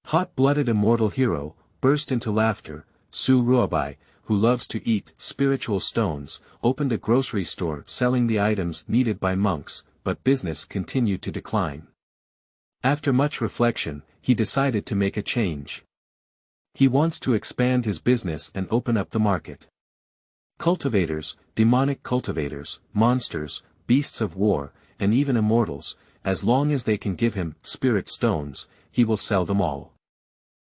Hot-blooded immortal hero, burst into laughter. Ruobai, who loves to eat spiritual stones, opened a grocery store selling the items needed by monks, but business continued to decline. After much reflection, he decided to make a change. He wants to expand his business and open up the market. Cultivators, demonic cultivators, monsters, beasts of war, and even immortals, as long as they can give him spirit stones, he will sell them all.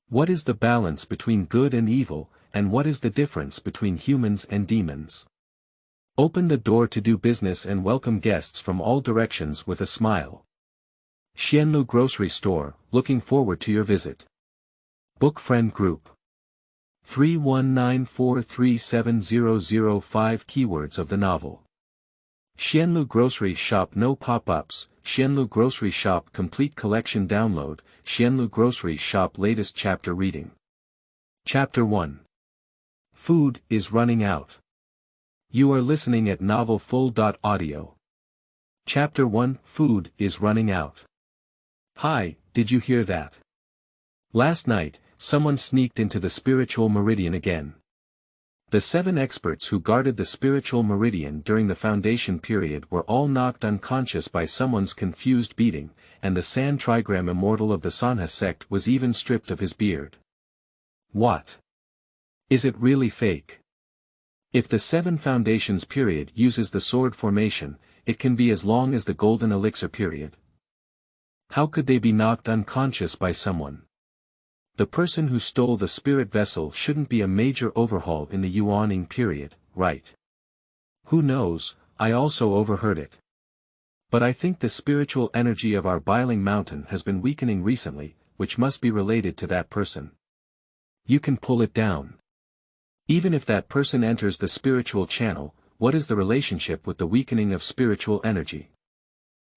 What is the balance between good and evil, and what is the difference between humans and demons? Open the door to do business and welcome guests from all directions with a smile. Xianlu Grocery Store, looking forward to your visit. Book Friend Group 319437005 Keywords of the novel. Xianlu Grocery Shop No Pop-ups, Xianlu Grocery Shop Complete Collection Download, Xianlu Grocery Shop Latest Chapter Reading. Chapter 1. Food is running out. You are listening at novelfull.audio. Chapter 1. Food is running out. Hi, did you hear that? Last night, someone sneaked into the spiritual meridian again. The 7 experts who guarded the spiritual meridian during the foundation period were all knocked unconscious by someone's confused beating, and the San Trigram immortal of the Sanha sect was even stripped of his beard. What? Is it really fake? If the 7 foundations period uses the sword formation, it can be as long as the golden elixir period. How could they be knocked unconscious by someone? The person who stole the spirit vessel shouldn't be a major overhaul in the Yuaning period, right? Who knows, I also overheard it. But I think the spiritual energy of our Biling Mountain has been weakening recently, which must be related to that person. You can pull it down. Even if that person enters the spiritual channel, what is the relationship with the weakening of spiritual energy?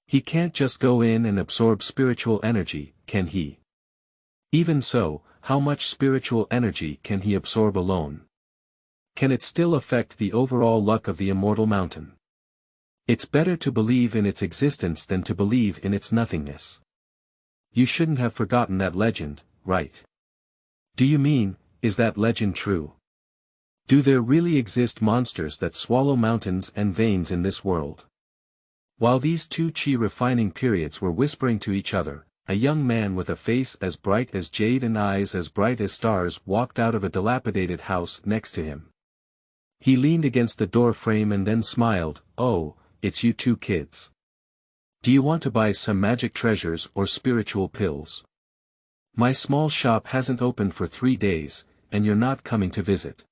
He can't just go in and absorb spiritual energy, can he? Even so, how much spiritual energy can he absorb alone? Can it still affect the overall luck of the immortal mountain? It's better to believe in its existence than to believe in its nothingness. You shouldn't have forgotten that legend, right? Do you mean, is that legend true? Do there really exist monsters that swallow mountains and veins in this world? While these 2 chi refining periods were whispering to each other, a young man with a face as bright as jade and eyes as bright as stars walked out of a dilapidated house next to him. He leaned against the door frame and then smiled. Oh, it's you 2 kids. Do you want to buy some magic treasures or spiritual pills? My small shop hasn't opened for 3 days, and you're not coming to visit.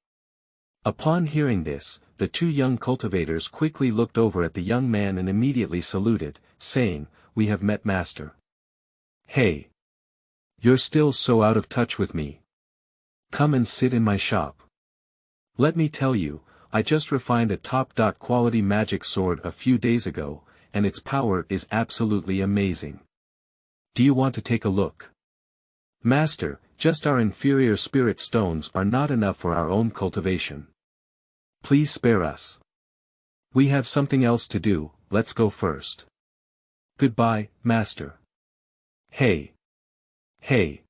Upon hearing this, the 2 young cultivators quickly looked over at the young man and immediately saluted, saying, "We have met, master." Hey! You're still so out of touch with me. Come and sit in my shop. Let me tell you, I just refined a top-quality magic sword a few days ago, and its power is absolutely amazing. Do you want to take a look? Master, just our inferior spirit stones are not enough for our own cultivation. Please spare us. We have something else to do, let's go first. Goodbye, master. Hey! Hey!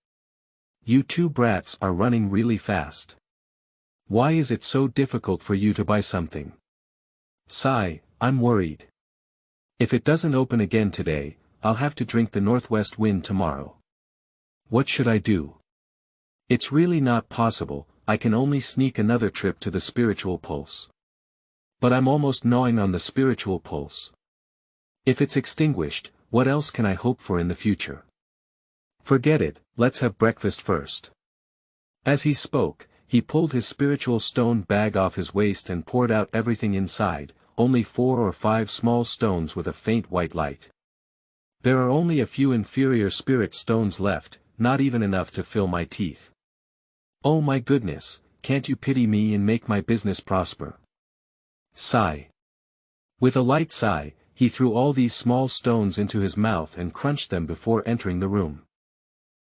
You 2 brats are running really fast. Why is it so difficult for you to buy something? Sigh, I'm worried. If it doesn't open again today, I'll have to drink the northwest wind tomorrow. What should I do? It's really not possible, I can only sneak another trip to the spiritual pulse. But I'm almost gnawing on the spiritual pulse. If it's extinguished, what else can I hope for in the future? Forget it, let's have breakfast first. As he spoke, he pulled his spiritual stone bag off his waist and poured out everything inside, only 4 or 5 small stones with a faint white light. There are only a few inferior spirit stones left, not even enough to fill my teeth. Oh my goodness, can't you pity me and make my business prosper? Sigh. With a light sigh, he threw all these small stones into his mouth and crunched them before entering the room.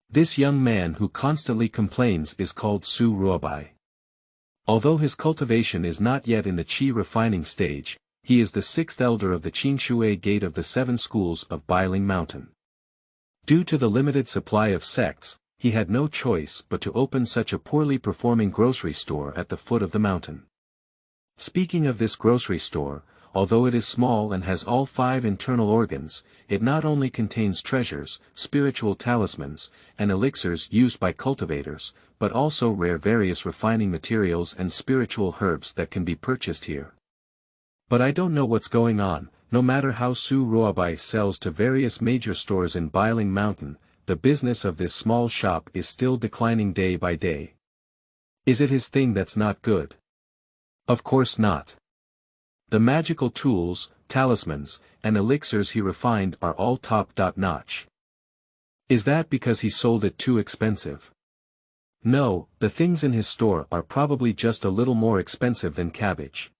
This young man who constantly complains is called Ruobai. Although his cultivation is not yet in the qi refining stage, he is the 6th elder of the Qingshui Gate of the 7 schools of Biling Mountain. Due to the limited supply of sects, he had no choice but to open such a poorly performing grocery store at the foot of the mountain. Speaking of this grocery store, although it is small and has all 5 internal organs, it not only contains treasures, spiritual talismans, and elixirs used by cultivators, but also rare various refining materials and spiritual herbs that can be purchased here. But I don't know what's going on. No matter how Ruobai sells to various major stores in Biling Mountain, the business of this small shop is still declining day by day. Is it his thing that's not good? Of course not. The magical tools, talismans, and elixirs he refined are all top-notch. Is that because he sold it too expensive? No, the things in his store are probably just a little more expensive than cabbage.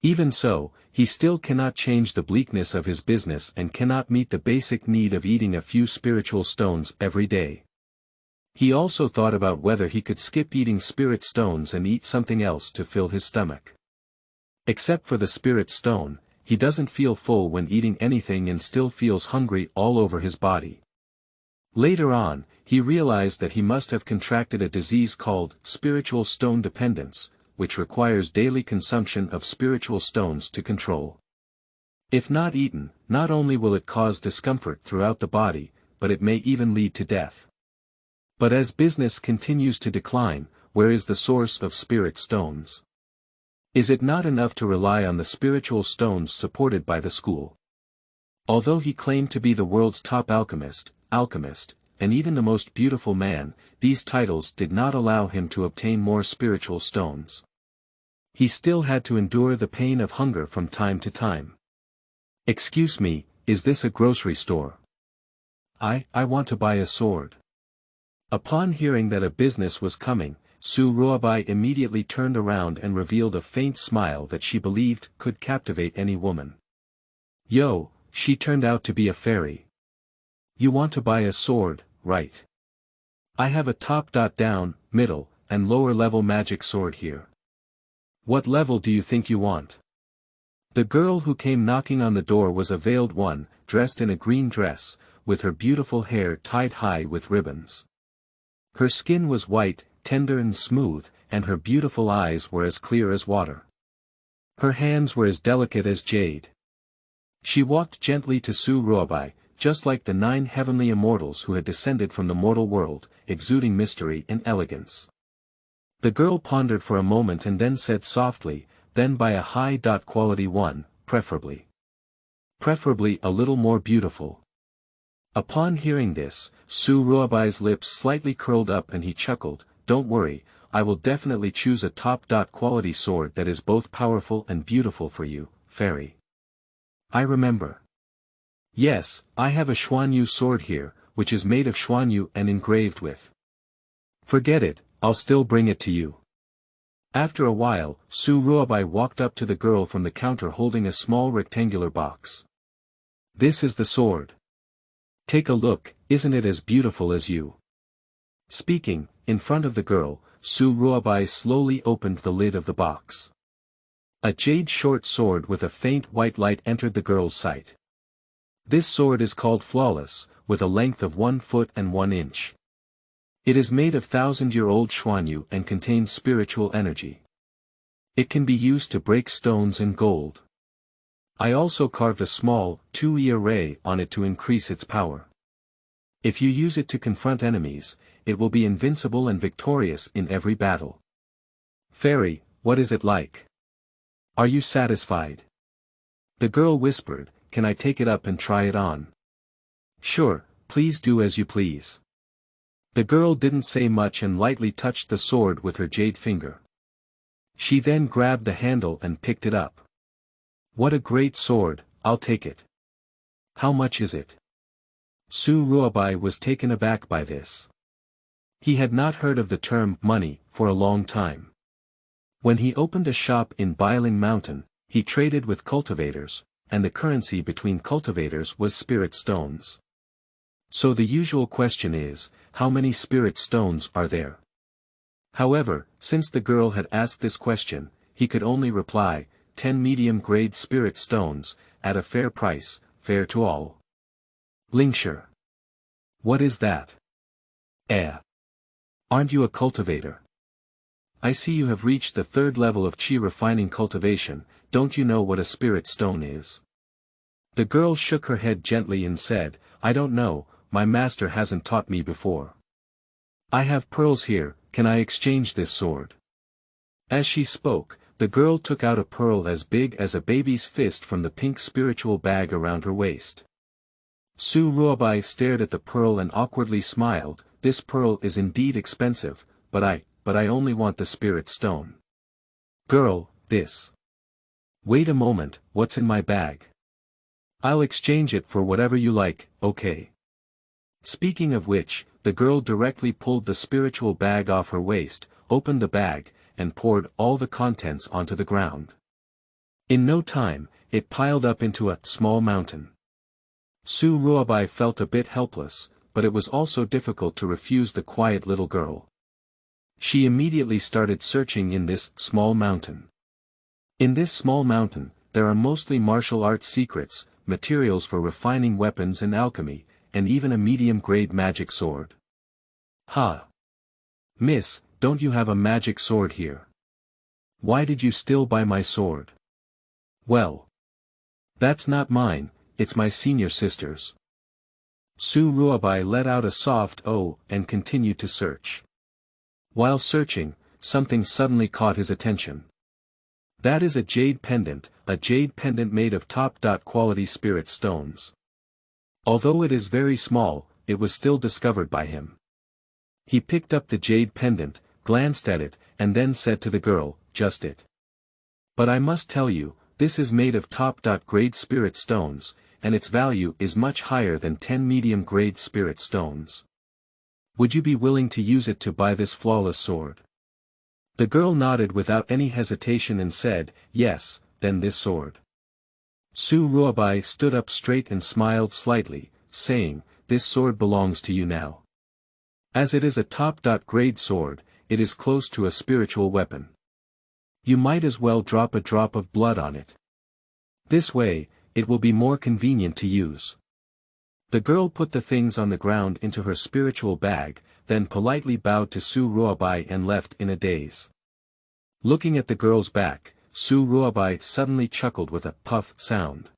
Even so, he still cannot change the bleakness of his business and cannot meet the basic need of eating a few spiritual stones every day. He also thought about whether he could skip eating spirit stones and eat something else to fill his stomach. Except for the spirit stone, he doesn't feel full when eating anything and still feels hungry all over his body. Later on, he realized that he must have contracted a disease called spiritual stone dependence, which requires daily consumption of spiritual stones to control. If not eaten, not only will it cause discomfort throughout the body, but it may even lead to death. But as business continues to decline, where is the source of spirit stones? Is it not enough to rely on the spiritual stones supported by the school? Although he claimed to be the world's top alchemist, and even the most beautiful man, these titles did not allow him to obtain more spiritual stones. He still had to endure the pain of hunger from time to time. Excuse me, is this a grocery store? I want to buy a sword. Upon hearing that a business was coming, Ruobai immediately turned around and revealed a faint smile that she believed could captivate any woman. Yo, she turned out to be a fairy. You want to buy a sword, right? I have a top-down, middle, and lower-level magic sword here. What level do you think you want? The girl who came knocking on the door was a veiled one, dressed in a green dress, with her beautiful hair tied high with ribbons. Her skin was white, tender and smooth, and her beautiful eyes were as clear as water. Her hands were as delicate as jade. She walked gently to Ruobai, just like the 9 heavenly immortals who had descended from the mortal world, exuding mystery and elegance. The girl pondered for a moment and then said softly, "Then buy a high-quality one, preferably. Preferably a little more beautiful." Upon hearing this, Ruobai's lips slightly curled up and he chuckled, "Don't worry, I will definitely choose a top-quality sword that is both powerful and beautiful for you, fairy." I remember. Yes, I have a Xianlu sword here, which is made of Xianlu and engraved with. Forget it, I'll still bring it to you. After a while, Ruobai walked up to the girl from the counter holding a small rectangular box. This is the sword. Take a look, isn't it as beautiful as you? Speaking, in front of the girl, Ruobai slowly opened the lid of the box. A jade short sword with a faint white light entered the girl's sight. This sword is called Flawless, with a length of 1 foot and 1 inch. It is made of 1,000-year-old Xianlu and contains spiritual energy. It can be used to break stones and gold. I also carved a small, 2E array on it to increase its power. If you use it to confront enemies, it will be invincible and victorious in every battle. Fairy, what is it like? Are you satisfied? The girl whispered, "Can I take it up and try it on?" Sure, please do as you please. The girl didn't say much and lightly touched the sword with her jade finger. She then grabbed the handle and picked it up. What a great sword, I'll take it. How much is it? Ruobai was taken aback by this. He had not heard of the term money for a long time. When he opened a shop in Biling Mountain, he traded with cultivators, and the currency between cultivators was spirit stones. So the usual question is, how many spirit stones are there? However, since the girl had asked this question, he could only reply, 10 medium-grade spirit stones, at a fair price, fair to all. Lingsher. What is that? Eh. Aren't you a cultivator? I see you have reached the 3rd level of chi refining cultivation. Don't you know what a spirit stone is? The girl shook her head gently and said, I don't know, my master hasn't taught me before. I have pearls here, can I exchange this sword? As she spoke, the girl took out a pearl as big as a baby's fist from the pink spiritual bag around her waist. Su Ruobai stared at the pearl and awkwardly smiled. This pearl is indeed expensive, but I only want the spirit stone. Girl, this. Wait a moment, what's in my bag? I'll exchange it for whatever you like, okay? Speaking of which, the girl directly pulled the spiritual bag off her waist, opened the bag, and poured all the contents onto the ground. In no time, it piled up into a small mountain. Su Ruobai felt a bit helpless, but it was also difficult to refuse the quiet little girl. She immediately started searching in this small mountain. In this small mountain, there are mostly martial arts secrets, materials for refining weapons and alchemy, and even a medium-grade magic sword. Ha! Miss, don't you have a magic sword here? Why did you still buy my sword? Well. That's not mine, it's my senior sister's. Su Ruobai let out a soft "oh" and continued to search. While searching, something suddenly caught his attention. That is a jade pendant made of top-quality spirit stones. Although it is very small, it was still discovered by him. He picked up the jade pendant, glanced at it, and then said to the girl, just it. But I must tell you, this is made of top-grade spirit stones, and its value is much higher than 10 medium-grade spirit stones. Would you be willing to use it to buy this flawless sword? The girl nodded without any hesitation and said, yes, then this sword. Su Ruobai stood up straight and smiled slightly, saying, this sword belongs to you now. As it is a top-grade sword, it is close to a spiritual weapon. You might as well drop a drop of blood on it. This way, it will be more convenient to use. The girl put the things on the ground into her spiritual bag, then politely bowed to Su Ruobai and left in a daze. Looking at the girl's back, Su Ruobai suddenly chuckled with a puff sound.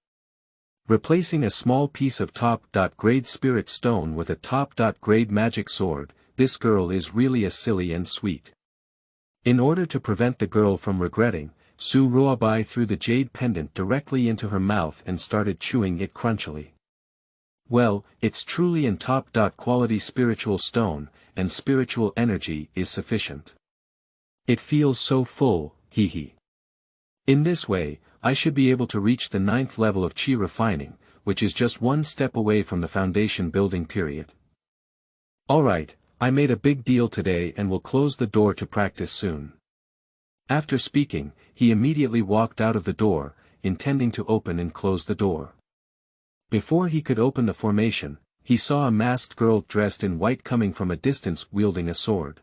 Replacing a small piece of top-grade spirit stone with a top-grade magic sword, this girl is really a silly and sweet. In order to prevent the girl from regretting, Su Ruobai threw the jade pendant directly into her mouth and started chewing it crunchily. Well, it's truly an top-quality spiritual stone, and spiritual energy is sufficient. It feels so full, hee hee. In this way, I should be able to reach the 9th level of chi refining, which is just one step away from the foundation building period. Alright, I made a big deal today and will close the door to practice soon. After speaking, he immediately walked out of the door, intending to open and close the door. Before he could open the formation, he saw a masked girl dressed in white coming from a distance wielding a sword.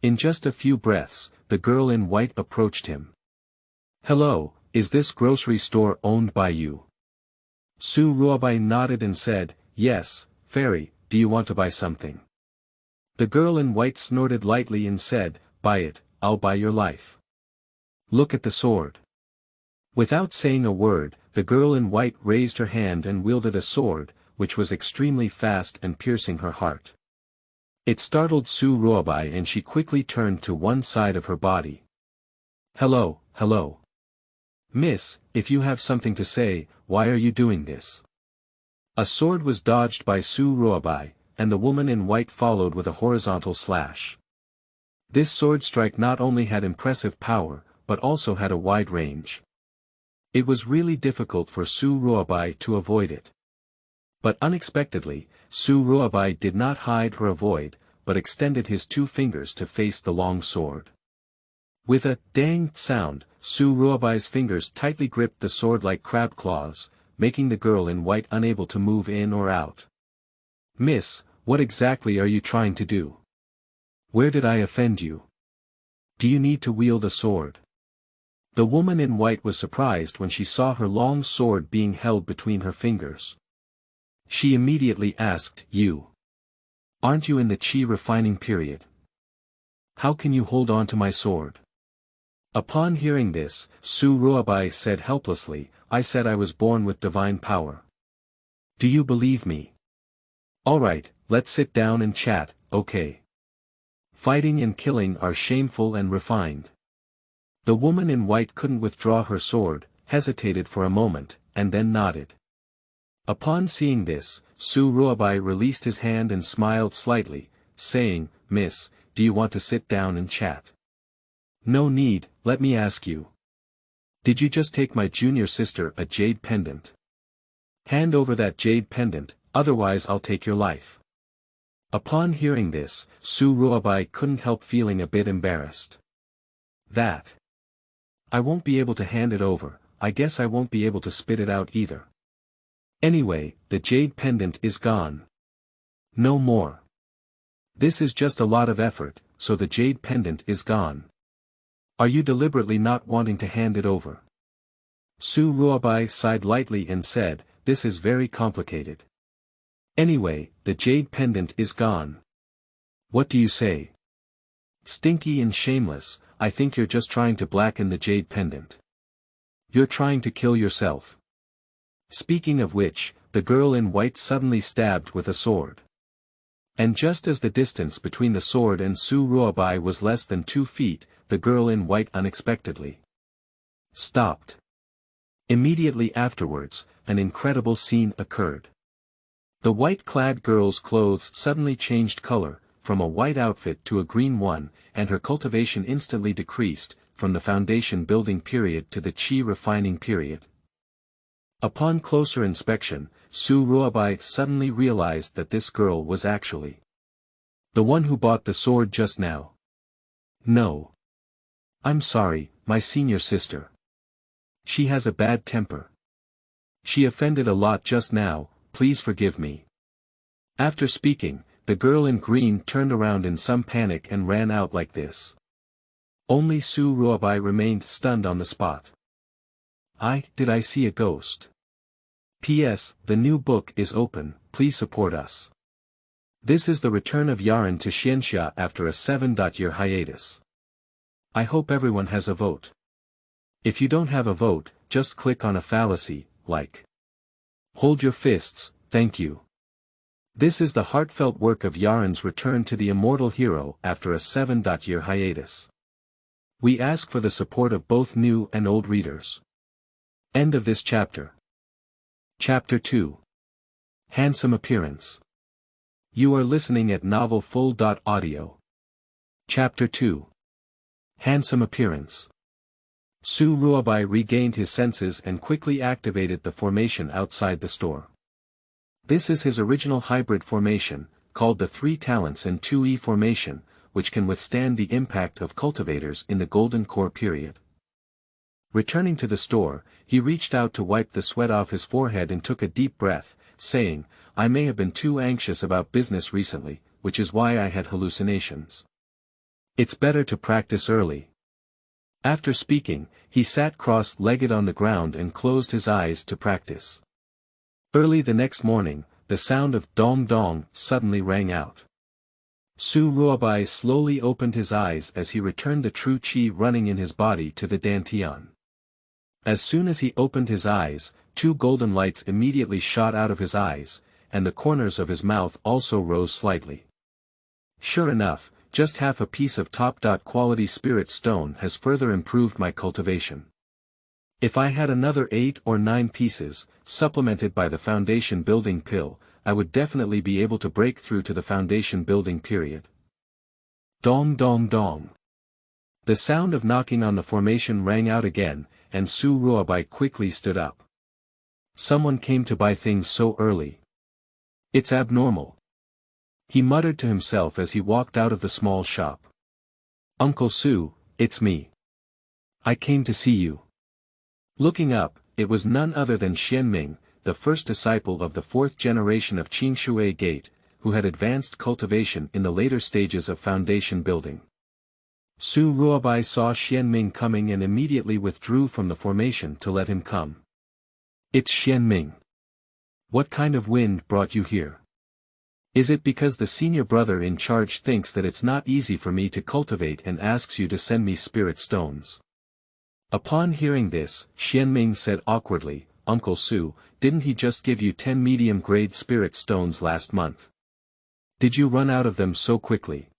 In just a few breaths, the girl in white approached him. Hello, is this grocery store owned by you? Su Ruobai nodded and said, yes, fairy, do you want to buy something? The girl in white snorted lightly and said, buy it, I'll buy your life. Look at the sword. Without saying a word, the girl in white raised her hand and wielded a sword, which was extremely fast and piercing her heart. It startled Su Ruobai and she quickly turned to one side of her body. Hello, hello. Miss, if you have something to say, why are you doing this? A sword was dodged by Su Ruobai, and the woman in white followed with a horizontal slash. This sword strike not only had impressive power, but also had a wide range. It was really difficult for Su Ruobai to avoid it. But unexpectedly, Su Ruobai did not hide or avoid, but extended his 2 fingers to face the long sword. With a dang sound, Su Ruobai's fingers tightly gripped the sword like crab claws, making the girl in white unable to move in or out. Miss, what exactly are you trying to do? Where did I offend you? Do you need to wield a sword? The woman in white was surprised when she saw her long sword being held between her fingers. She immediately asked, you Aren't you in the Qi refining period? How can you hold on to my sword? Upon hearing this, Su Ruobai said helplessly, I said I was born with divine power. Do you believe me? Alright, let's sit down and chat, okay. Fighting and killing are shameful and refined. The woman in white couldn't withdraw her sword, hesitated for a moment, and then nodded. Upon seeing this, Su Ruobai released his hand and smiled slightly, saying, Miss, do you want to sit down and chat? No need, let me ask you. Did you just take my junior sister a jade pendant? Hand over that jade pendant, otherwise I'll take your life. Upon hearing this, Su Ruobai couldn't help feeling a bit embarrassed. That. I won't be able to hand it over, I guess I won't be able to spit it out either. Anyway, the jade pendant is gone. No more. This is just a lot of effort, so the jade pendant is gone. Are you deliberately not wanting to hand it over? Su Ruobai sighed lightly and said, this is very complicated. Anyway, the jade pendant is gone. What do you say? Stinky and shameless, I think you're just trying to blacken the jade pendant. You're trying to kill yourself. Speaking of which, the girl in white suddenly stabbed with a sword. And just as the distance between the sword and Su Ruobai was less than 2 feet, the girl in white unexpectedly stopped. Immediately afterwards, an incredible scene occurred. The white-clad girl's clothes suddenly changed color, from a white outfit to a green one, and her cultivation instantly decreased, from the foundation building period to the Qi refining period. Upon closer inspection, Su Ruobai suddenly realized that this girl was actually the one who bought the sword just now. No. I'm sorry, my senior sister. She has a bad temper. She offended a lot just now, please forgive me. After speaking, the girl in green turned around in some panic and ran out like this. Only Su Ruobai remained stunned on the spot. Did I see a ghost? P.S. The new book is open, please support us. This is the return of Yaran to Xianxia after a 7-year hiatus. I hope everyone has a vote. If you don't have a vote, just click on a fallacy, like. Hold your fists, thank you. This is the heartfelt work of Yaran's return to the immortal hero after a 7-year hiatus. We ask for the support of both new and old readers. End of this chapter. Chapter 2. Handsome Appearance. You are listening at novelfull.audio. Chapter 2. Handsome Appearance. Su Ruobai regained his senses and quickly activated the formation outside the store. This is his original hybrid formation, called the 3 talents and 2E formation, which can withstand the impact of cultivators in the Golden Core period. Returning to the store, he reached out to wipe the sweat off his forehead and took a deep breath, saying, I may have been too anxious about business recently, which is why I had hallucinations. It's better to practice early. After speaking, he sat cross-legged on the ground and closed his eyes to practice. Early the next morning, the sound of dong dong suddenly rang out. Su Ruobai slowly opened his eyes as he returned the true qi running in his body to the dantian. As soon as he opened his eyes, 2 golden lights immediately shot out of his eyes, and the corners of his mouth also rose slightly. Sure enough, just half a piece of top-quality spirit stone has further improved my cultivation. If I had another 8 or 9 pieces, supplemented by the foundation building pill, I would definitely be able to break through to the foundation building period. Dong dong dong. The sound of knocking on the formation rang out again, and Su Ruobai quickly stood up. Someone came to buy things so early. It's abnormal. He muttered to himself as he walked out of the small shop. Uncle Su, it's me. I came to see you. Looking up, it was none other than Xianming, the first disciple of the 4th generation of Qingshui Gate, who had advanced cultivation in the later stages of foundation building. Su Ruobai saw Xianming coming and immediately withdrew from the formation to let him come. It's Xianming. What kind of wind brought you here? Is it because the senior brother in charge thinks that it's not easy for me to cultivate and asks you to send me spirit stones? Upon hearing this, Xianming said awkwardly, Uncle Su, didn't he just give you 10 medium-grade spirit stones last month? Did you run out of them so quickly?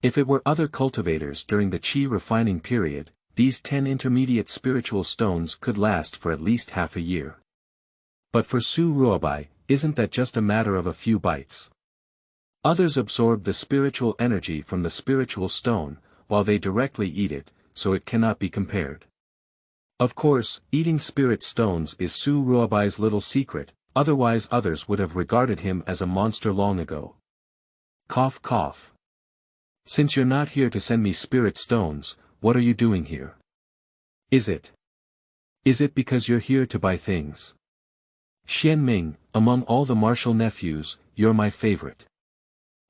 If it were other cultivators during the qi refining period, these 10 intermediate spiritual stones could last for at least half a year. But for Su Ruobai, isn't that just a matter of a few bites? Others absorb the spiritual energy from the spiritual stone, while they directly eat it, so it cannot be compared. Of course, eating spirit stones is Su Ruobai's little secret, otherwise others would have regarded him as a monster long ago. Cough cough. Since you're not here to send me spirit stones, what are you doing here? Is it because you're here to buy things? Xianming, among all the martial nephews, you're my favorite.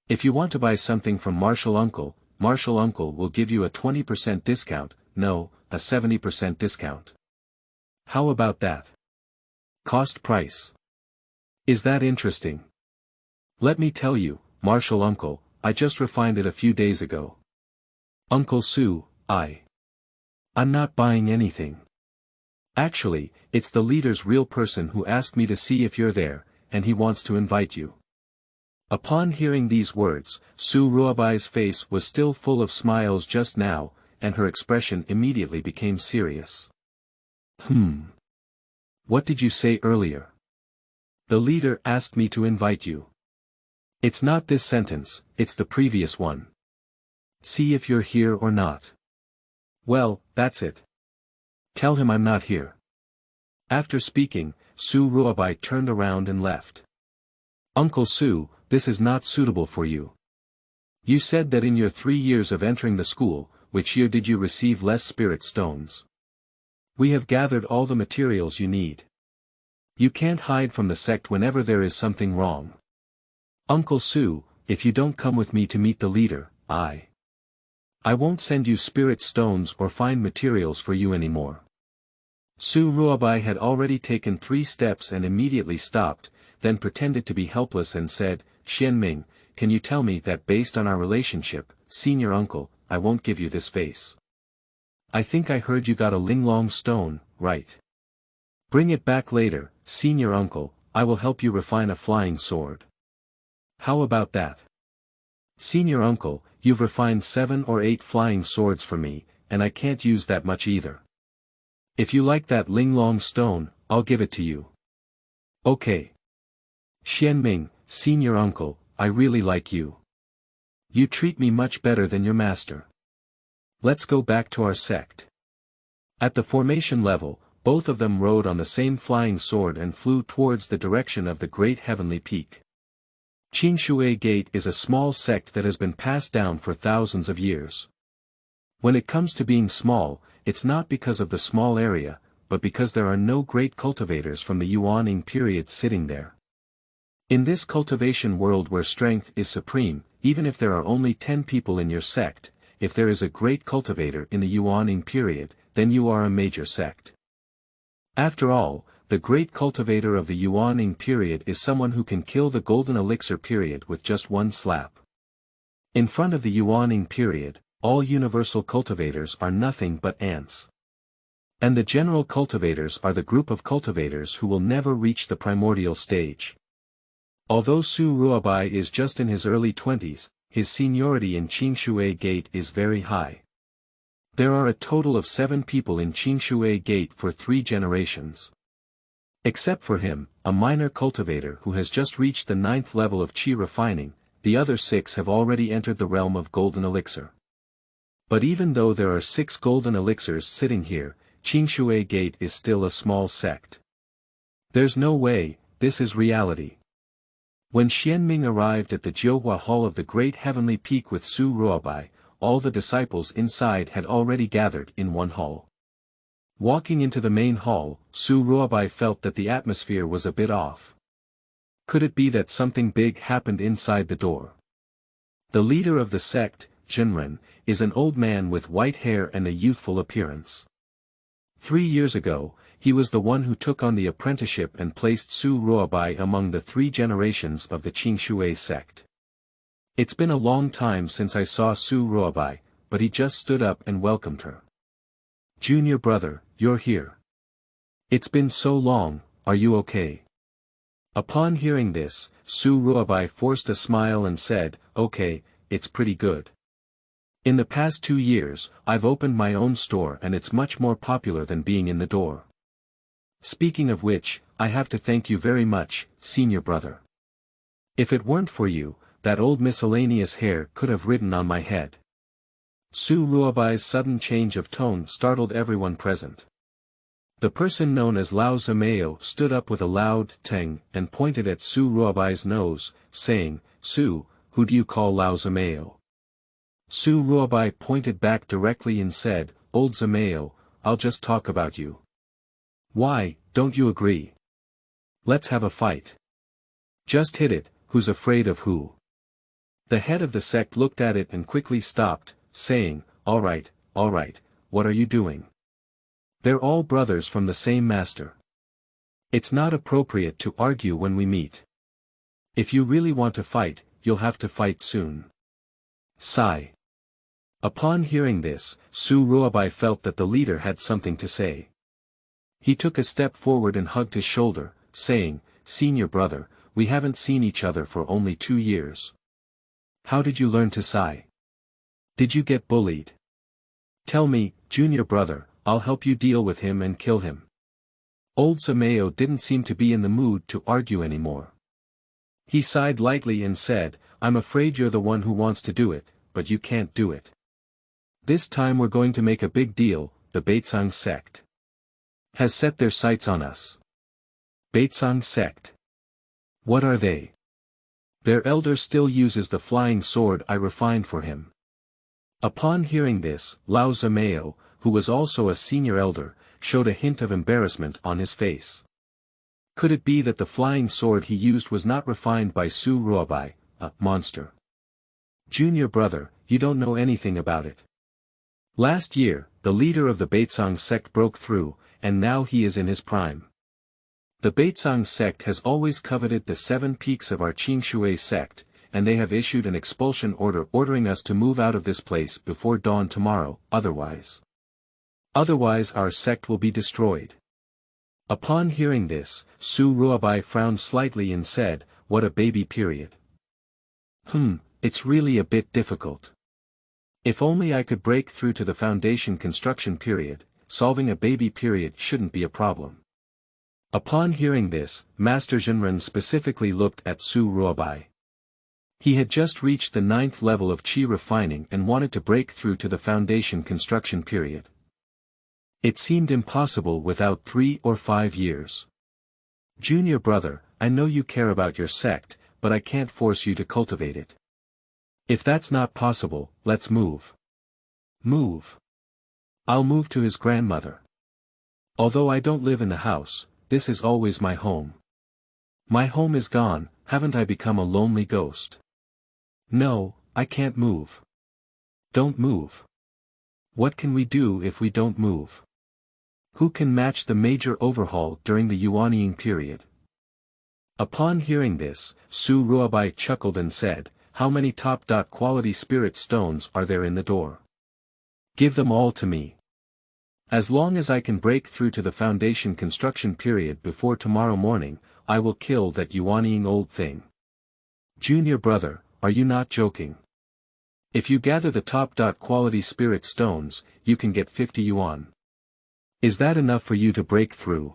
If you want to buy something from Martial Uncle will give you a 20% discount, no, a 70% discount. How about that? Cost price. Is that interesting? Let me tell you, Martial Uncle, I just refined it a few days ago. Uncle Su, I'm not buying anything. Actually, it's the leader's real person who asked me to see if you're there, and he wants to invite you. Upon hearing these words, Su Ruobai's face was still full of smiles just now, and her expression immediately became serious. What did you say earlier? The leader asked me to invite you. It's not this sentence, it's the previous one. See if you're here or not. Well, that's it. Tell him I'm not here. After speaking, Su Ruobai turned around and left. Uncle Su, this is not suitable for you. You said that in your 3 years of entering the school, which year did you receive less spirit stones? We have gathered all the materials you need. You can't hide from the sect whenever there is something wrong. Uncle Su, if you don't come with me to meet the leader, I won't send you spirit stones or find materials for you anymore. Su Ruobai had already taken 3 steps and immediately stopped, then pretended to be helpless and said, Xianming, can you tell me that based on our relationship, senior uncle, I won't give you this face? I think I heard you got a linglong stone, right? Bring it back later, senior uncle, I will help you refine a flying sword. How about that? Senior uncle, you've refined 7 or 8 flying swords for me, and I can't use that much either. If you like that linglong stone, I'll give it to you. Okay. Xianming, senior uncle, I really like you. You treat me much better than your master. Let's go back to our sect. At the formation level, both of them rode on the same flying sword and flew towards the direction of the great heavenly peak. Qingshui Gate is a small sect that has been passed down for thousands of years. When it comes to being small, it's not because of the small area, but because there are no great cultivators from the Yuaning period sitting there. In this cultivation world where strength is supreme, even if there are only 10 people in your sect, if there is a great cultivator in the Yuaning period, then you are a major sect. After all, the great cultivator of the Yuaning period is someone who can kill the golden elixir period with just one slap. In front of the Yuaning period, all universal cultivators are nothing but ants. And the general cultivators are the group of cultivators who will never reach the primordial stage. Although Su Ruobai is just in his early 20s, his seniority in Qingshui Gate is very high. There are a total of 7 people in Qingshui Gate for 3 generations. Except for him, a minor cultivator who has just reached the 9th level of qi refining, the other 6 have already entered the realm of golden elixir. But even though there are 6 golden elixirs sitting here, Qingshui Gate is still a small sect. There's no way, this is reality. When Xianming arrived at the Jiuhua Hall of the Great Heavenly Peak with Su Ruobai, all the disciples inside had already gathered in one hall. Walking into the main hall, Su Ruobai felt that the atmosphere was a bit off. Could it be that something big happened inside the door? The leader of the sect, Jinren, is an old man with white hair and a youthful appearance. 3 years ago, he was the one who took on the apprenticeship and placed Su Ruobai among the 3 generations of the Qingshui sect. It's been a long time since I saw Su Ruobai, but he just stood up and welcomed her. Junior brother, you're here. It's been so long, are you okay? Upon hearing this, Su Ruobai forced a smile and said, okay, it's pretty good. In the past 2 years, I've opened my own store and it's much more popular than being in the door. Speaking of which, I have to thank you very much, senior brother. If it weren't for you, that old miscellaneous hair could have ridden on my head. Su Ruobai's sudden change of tone startled everyone present. The person known as Lao Zimeo stood up with a loud tang and pointed at Su Ruobai's nose, saying, Su, who do you call Lao Zimeo? Su Ruobai pointed back directly and said, Old Zimeo, I'll just talk about you. Why, don't you agree? Let's have a fight. Just hit it, who's afraid of who? The head of the sect looked at it and quickly stopped, saying, all right, what are you doing? They're all brothers from the same master. It's not appropriate to argue when we meet. If you really want to fight, you'll have to fight soon. Sigh. Upon hearing this, Su Ruobai felt that the leader had something to say. He took a step forward and hugged his shoulder, saying, Senior brother, we haven't seen each other for only 2 years. How did you learn to sigh? Did you get bullied? Tell me, junior brother, I'll help you deal with him and kill him. Old Zimeo didn't seem to be in the mood to argue anymore. He sighed lightly and said, I'm afraid you're the one who wants to do it, but you can't do it. This time we're going to make a big deal, the Baitsang sect has set their sights on us. Baitsang sect. What are they? Their elder still uses the flying sword I refined for him. Upon hearing this, Lao Zimeo, who was also a senior elder, showed a hint of embarrassment on his face. Could it be that the flying sword he used was not refined by Su Ruobai, a monster? Junior brother, you don't know anything about it. Last year, the leader of the Baitsang sect broke through, and now he is in his prime. The Baitsang sect has always coveted the 7 peaks of our Qingshui sect, and they have issued an expulsion order ordering us to move out of this place before dawn tomorrow, otherwise our sect will be destroyed. Upon hearing this, Su Ruobai frowned slightly and said, what a baby period. It's really a bit difficult. If only I could break through to the foundation construction period, solving a baby period shouldn't be a problem. Upon hearing this, Master Zhenren specifically looked at Su Ruobai. He had just reached the 9th level of qi refining and wanted to break through to the foundation construction period. It seemed impossible without 3 or 5 years. Junior brother, I know you care about your sect, but I can't force you to cultivate it. If that's not possible, let's move. Move. I'll move to his grandmother. Although I don't live in the house, this is always my home. My home is gone, haven't I become a lonely ghost? No, I can't move. Don't move. What can we do if we don't move? Who can match the major overhaul during the Yuanying period? Upon hearing this, Su Ruobai chuckled and said, how many top quality spirit stones are there in the door? Give them all to me. As long as I can break through to the foundation construction period before tomorrow morning, I will kill that Yuanying old thing. Junior brother, are you not joking? If you gather the top quality spirit stones, you can get 50 yuan. Is that enough for you to break through?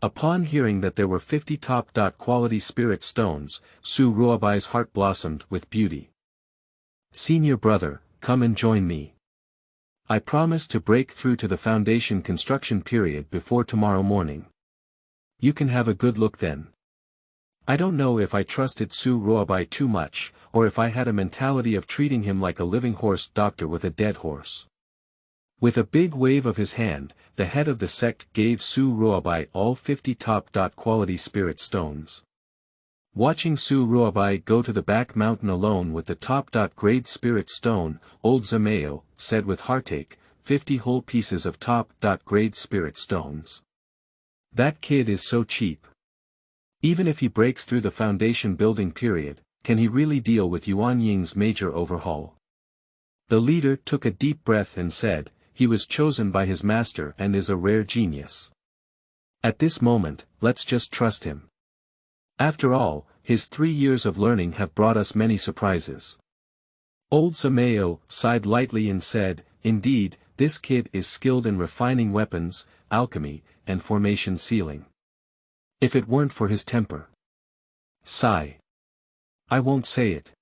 Upon hearing that there were 50 top quality spirit stones, Su Ruobai's heart blossomed with beauty. Senior brother, come and join me. I promise to break through to the foundation construction period before tomorrow morning. You can have a good look then. I don't know if I trusted Su Ruobai too much, or if I had a mentality of treating him like a living horse doctor with a dead horse. With a big wave of his hand, the head of the sect gave Su Ruobai all 50 top quality spirit stones. Watching Su Ruobai go to the back mountain alone with the top grade spirit stone, old Zimeo said with heartache, 50 whole pieces of top grade spirit stones. That kid is so cheap. Even if he breaks through the foundation building period, can he really deal with Yuan Ying's major overhaul? The leader took a deep breath and said, he was chosen by his master and is a rare genius. At this moment, let's just trust him. After all, his 3 years of learning have brought us many surprises. Old Sameo sighed lightly and said, indeed, this kid is skilled in refining weapons, alchemy, and formation sealing. If it weren't for his temper. Sigh. I won't say it.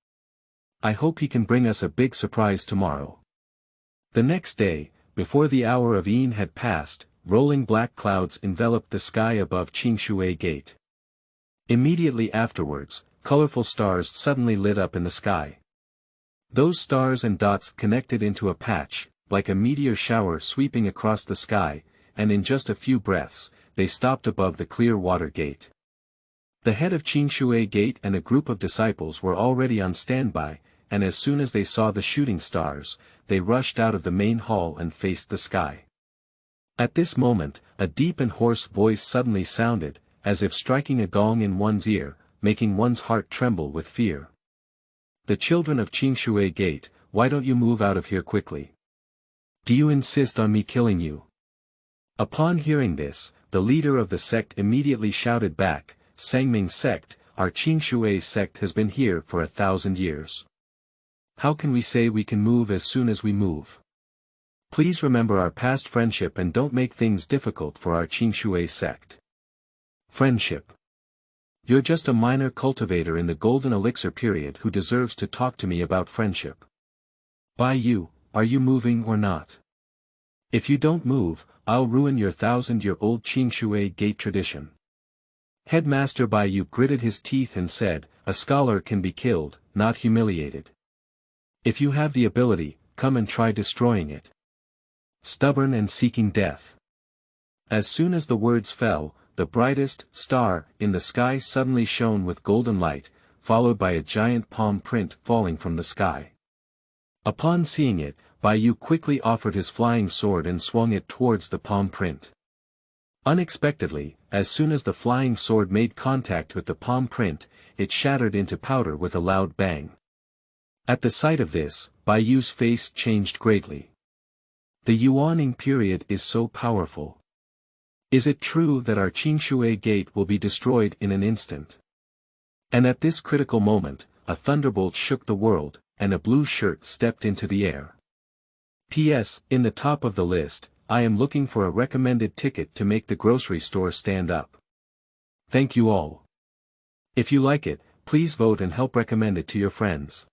I hope he can bring us a big surprise tomorrow. The next day, before the hour of Ean had passed, rolling black clouds enveloped the sky above Qingshui Gate. Immediately afterwards, colorful stars suddenly lit up in the sky. Those stars and dots connected into a patch, like a meteor shower sweeping across the sky, and in just a few breaths, they stopped above the clear water gate. The head of Qingshui Gate and a group of disciples were already on standby, and as soon as they saw the shooting stars, they rushed out of the main hall and faced the sky. At this moment, a deep and hoarse voice suddenly sounded, as if striking a gong in one's ear, making one's heart tremble with fear. The children of Qingshui Gate, why don't you move out of here quickly? Do you insist on me killing you? Upon hearing this, the leader of the sect immediately shouted back, Sangming sect, our Qingshui sect has been here for 1,000 years. How can we say we can move as soon as we move? Please remember our past friendship and don't make things difficult for our Qingshui sect. Friendship. You're just a minor cultivator in the golden elixir period who deserves to talk to me about friendship. Bai Yu, are you moving or not? If you don't move, I'll ruin your 1,000-year-old Qingshui Gate tradition. Headmaster Bai Yu gritted his teeth and said, a scholar can be killed, not humiliated. If you have the ability, come and try destroying it. Stubborn and seeking death. As soon as the words fell, the brightest star in the sky suddenly shone with golden light, followed by a giant palm print falling from the sky. Upon seeing it, Bai Yu quickly offered his flying sword and swung it towards the palm print. Unexpectedly, as soon as the flying sword made contact with the palm print, it shattered into powder with a loud bang. At the sight of this, Bai Yu's face changed greatly. The Yuaning period is so powerful. Is it true that our Qingshui Gate will be destroyed in an instant? And at this critical moment, a thunderbolt shook the world, and a blue shirt stepped into the air. P.S. In the top of the list, I am looking for a recommended ticket to make the grocery store stand up. Thank you all. If you like it, please vote and help recommend it to your friends.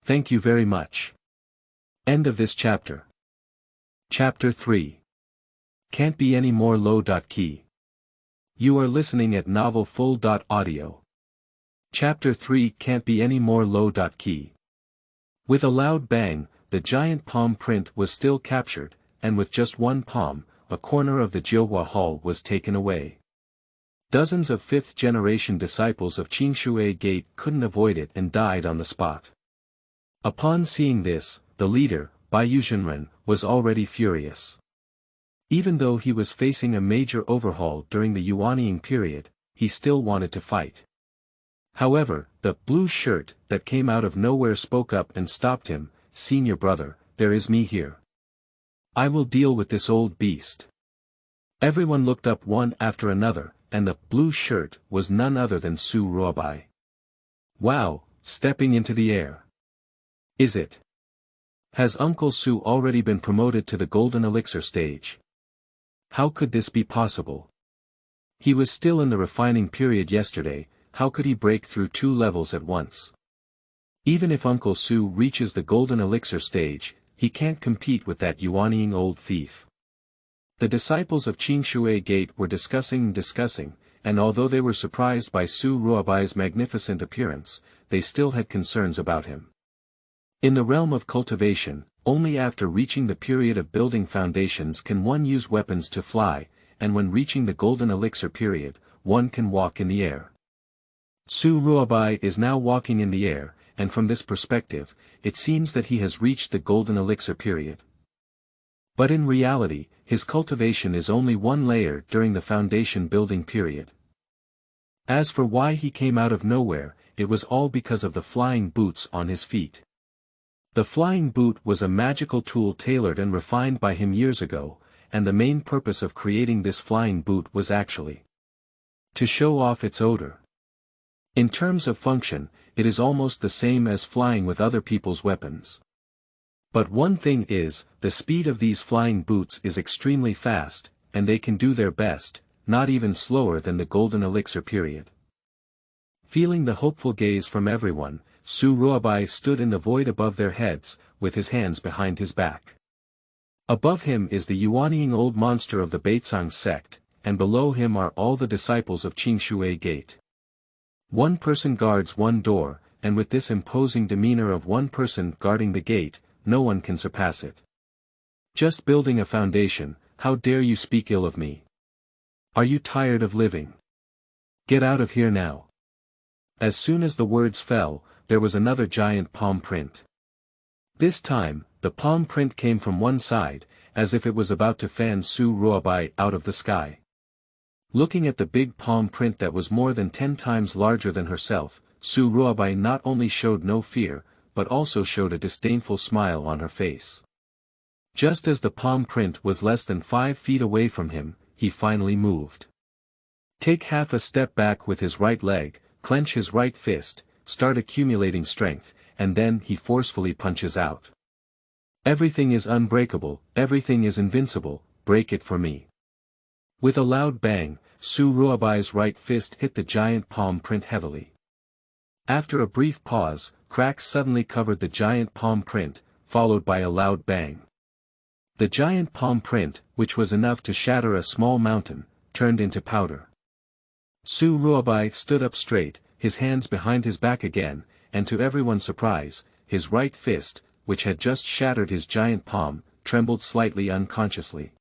Thank you very much. End of this chapter. Chapter 3. Can't be any more low.key. You are listening at novelfull.audio. Chapter 3 Can't be any more low.key. With a loud bang, the giant palm print was still captured, and with just one palm, a corner of the Jiuhua Hall was taken away. Dozens of fifth-generation disciples of Qingshui Gate couldn't avoid it and died on the spot. Upon seeing this, the leader, Bai Yuzhenren, was already furious. Even though he was facing a major overhaul during the Yuanying period, he still wanted to fight. However, the blue shirt that came out of nowhere spoke up and stopped him, "Senior brother, there is me here. I will deal with this old beast." Everyone looked up one after another, and the blue shirt was none other than Su Ruobai. Wow, stepping into the air. Is it? Has Uncle Su already been promoted to the golden elixir stage? How could this be possible? He was still in the refining period yesterday, how could he break through 2 levels at once? Even if Uncle Su reaches the golden elixir stage, he can't compete with that Yuanying old thief. The disciples of Qingshui Gate were discussing, and although they were surprised by Su Ruobai's magnificent appearance, they still had concerns about him. In the realm of cultivation, only after reaching the period of building foundations can one use weapons to fly, and when reaching the golden elixir period, one can walk in the air. Su Ruobai is now walking in the air, and from this perspective, it seems that he has reached the golden elixir period. But in reality, his cultivation is only one layer during the foundation building period. As for why he came out of nowhere, it was all because of the flying boots on his feet. The flying boot was a magical tool tailored and refined by him years ago, and the main purpose of creating this flying boot was actually to show off its odor. In terms of function, it is almost the same as flying with other people's weapons. But one thing is, the speed of these flying boots is extremely fast, and they can do their best, not even slower than the golden elixir period. Feeling the hopeful gaze from everyone, Ruobai stood in the void above their heads, with his hands behind his back. Above him is the Yuanying old monster of the Beizang sect, and below him are all the disciples of Qingshui Gate. One person guards one door, and with this imposing demeanor of one person guarding the gate, no one can surpass it. Just building a foundation, how dare you speak ill of me? Are you tired of living? Get out of here now. As soon as the words fell, there was another giant palm print. This time, the palm print came from one side, as if it was about to fan Ruobai out of the sky. Looking at the big palm print that was more than 10 times larger than herself, Ruobai not only showed no fear, but also showed a disdainful smile on her face. Just as the palm print was less than 5 feet away from him, he finally moved. Take half a step back with his right leg, clench his right fist, start accumulating strength, and then he forcefully punches out. Everything is unbreakable, everything is invincible, break it for me. With a loud bang, Ruobai's right fist hit the giant palm print heavily. After a brief pause, cracks suddenly covered the giant palm print, followed by a loud bang. The giant palm print, which was enough to shatter a small mountain, turned into powder. Ruobai stood up straight, his hands behind his back again, and to everyone's surprise, his right fist, which had just shattered his giant palm, trembled slightly unconsciously.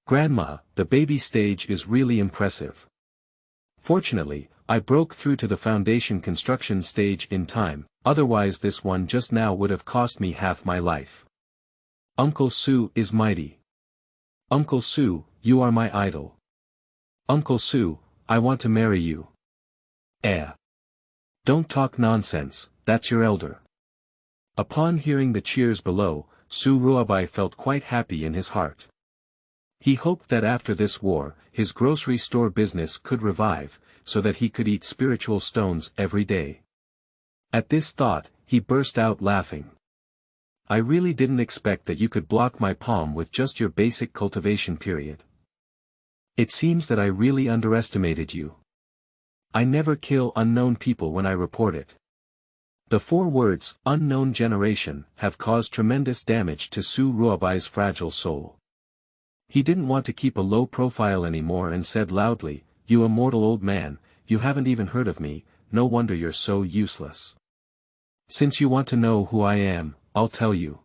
Grandma, the baby stage is really impressive. Fortunately, I broke through to the foundation construction stage in time, otherwise this one just now would have cost me half my life. Uncle Su is mighty. Uncle Su, you are my idol. Uncle Su, I want to marry you. Don't talk nonsense, that's your elder. Upon hearing the cheers below, Ruobai felt quite happy in his heart. He hoped that after this war, his grocery store business could revive, so that he could eat spiritual stones every day. At this thought, he burst out laughing. I really didn't expect that you could block my palm with just your basic cultivation period. It seems that I really underestimated you. I never kill unknown people when I report it. The 4 words, unknown generation, have caused tremendous damage to Ruobai's fragile soul. He didn't want to keep a low profile anymore and said loudly, you immortal old man, you haven't even heard of me, no wonder you're so useless. Since you want to know who I am, I'll tell you.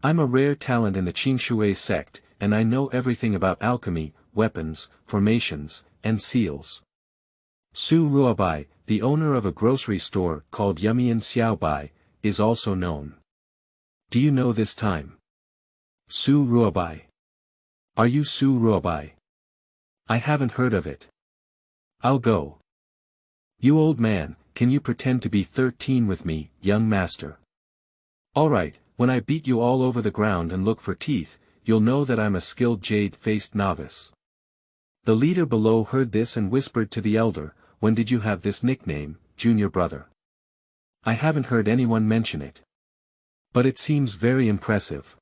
I'm a rare talent in the Qingshui sect, and I know everything about alchemy, weapons, formations, and seals. Ruobai, the owner of a grocery store called Yumian Xiaobai, is also known. Do you know this time? Ruobai. Are you Ruobai? I haven't heard of it. I'll go. You old man, can you pretend to be 13 with me, young master? Alright, when I beat you all over the ground and look for teeth, you'll know that I'm a skilled jade-faced novice. The leader below heard this and whispered to the elder, when did you have this nickname, junior brother? I haven't heard anyone mention it. But it seems very impressive.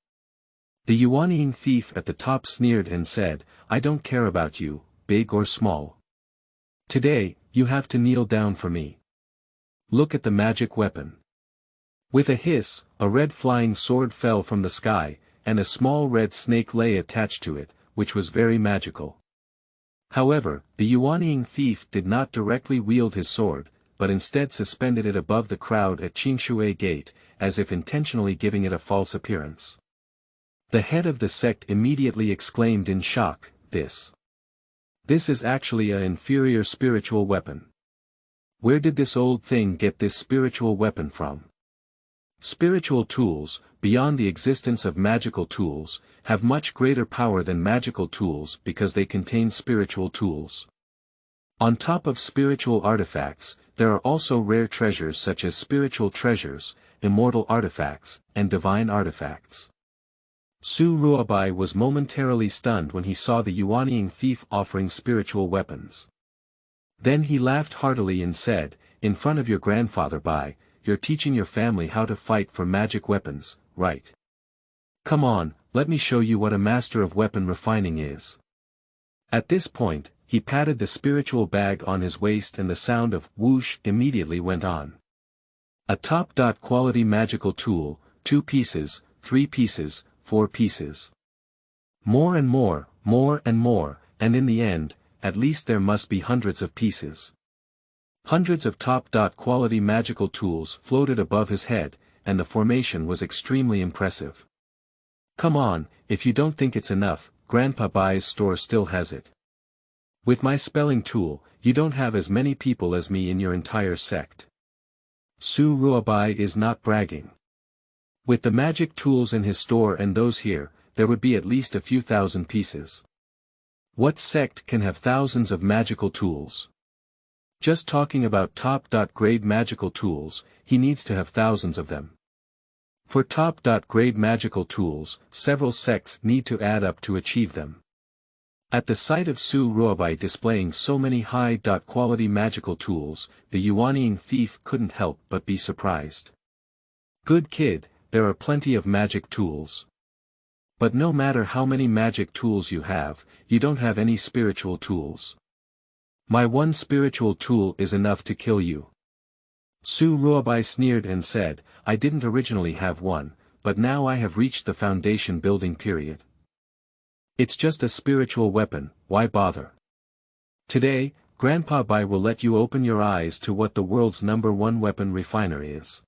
The Yuanying thief at the top sneered and said, I don't care about you, big or small. Today, you have to kneel down for me. Look at the magic weapon. With a hiss, a red flying sword fell from the sky, and a small red snake lay attached to it, which was very magical. However, the Yuanying thief did not directly wield his sword, but instead suspended it above the crowd at Qingshui Gate, as if intentionally giving it a false appearance. The head of the sect immediately exclaimed in shock, This is actually an inferior spiritual weapon. Where did this old thing get this spiritual weapon from? Spiritual tools, beyond the existence of magical tools, have much greater power than magical tools because they contain spiritual tools. On top of spiritual artifacts, there are also rare treasures such as spiritual treasures, immortal artifacts, and divine artifacts. Su Ruobai was momentarily stunned when he saw the Yuanying thief offering spiritual weapons. Then he laughed heartily and said, "In front of your grandfather Bai, you're teaching your family how to fight for magic weapons, right? Come on, let me show you what a master of weapon refining is." At this point, he patted the spiritual bag on his waist and the sound of whoosh immediately went on. A top-quality magical tool, 2 pieces, 3 pieces, 4 pieces. More and more, and in the end, at least there must be hundreds of pieces. Hundreds of top-quality magical tools floated above his head, and the formation was extremely impressive. Come on, if you don't think it's enough, Grandpa Bai's store still has it. With my spelling tool, you don't have as many people as me in your entire sect. Su Ruobai is not bragging. With the magic tools in his store and those here, there would be at least a few thousand pieces. What sect can have thousands of magical tools? Just talking about top-grade magical tools, he needs to have thousands of them. For top-grade magical tools, several sects need to add up to achieve them. At the sight of Su Ruobai displaying so many high-quality magical tools, the Yuanying thief couldn't help but be surprised. Good kid, there are plenty of magic tools. But no matter how many magic tools you don't have any spiritual tools. My one spiritual tool is enough to kill you. Su Ruobai sneered and said, I didn't originally have one, but now I have reached the foundation building period. It's just a spiritual weapon, why bother? Today, Grandpa Bai will let you open your eyes to what the world's #1 weapon refiner is.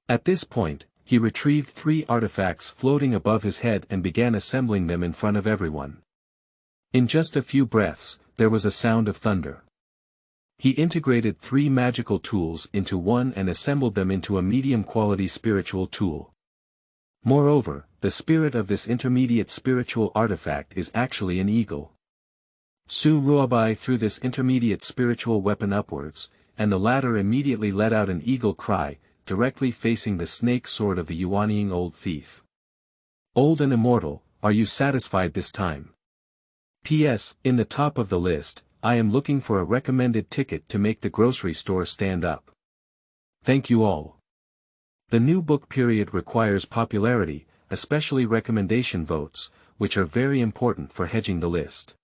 At this point, he retrieved 3 artifacts floating above his head and began assembling them in front of everyone. In just a few breaths, there was a sound of thunder. He integrated 3 magical tools into one and assembled them into a medium-quality spiritual tool. Moreover, the spirit of this intermediate spiritual artifact is actually an eagle. Su Ruobai threw this intermediate spiritual weapon upwards, and the latter immediately let out an eagle cry, directly facing the snake sword of the Yuanying old thief. Old and immortal, are you satisfied this time? P.S. In the top of the list, I am looking for a recommended ticket to make the grocery store stand up. Thank you all. The new book period requires popularity, especially recommendation votes, which are very important for hedging the list.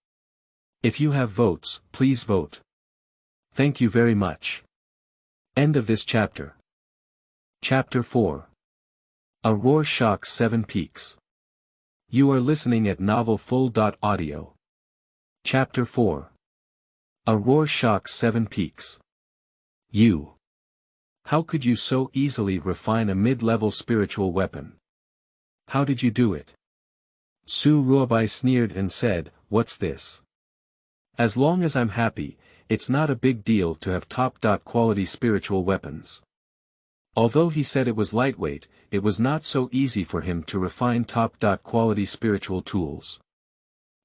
If you have votes, please vote. Thank you very much. End of this chapter. Chapter 4. A Roar Shocks 7 Peaks. You are listening at novelfull.audio. Chapter 4. A Roar Shocks 7 Peaks. You. How could you so easily refine a mid-level spiritual weapon? How did you do it? Su Ruobai sneered and said, what's this? As long as I'm happy, it's not a big deal to have top-quality spiritual weapons. Although he said it was lightweight, it was not so easy for him to refine top-quality spiritual tools.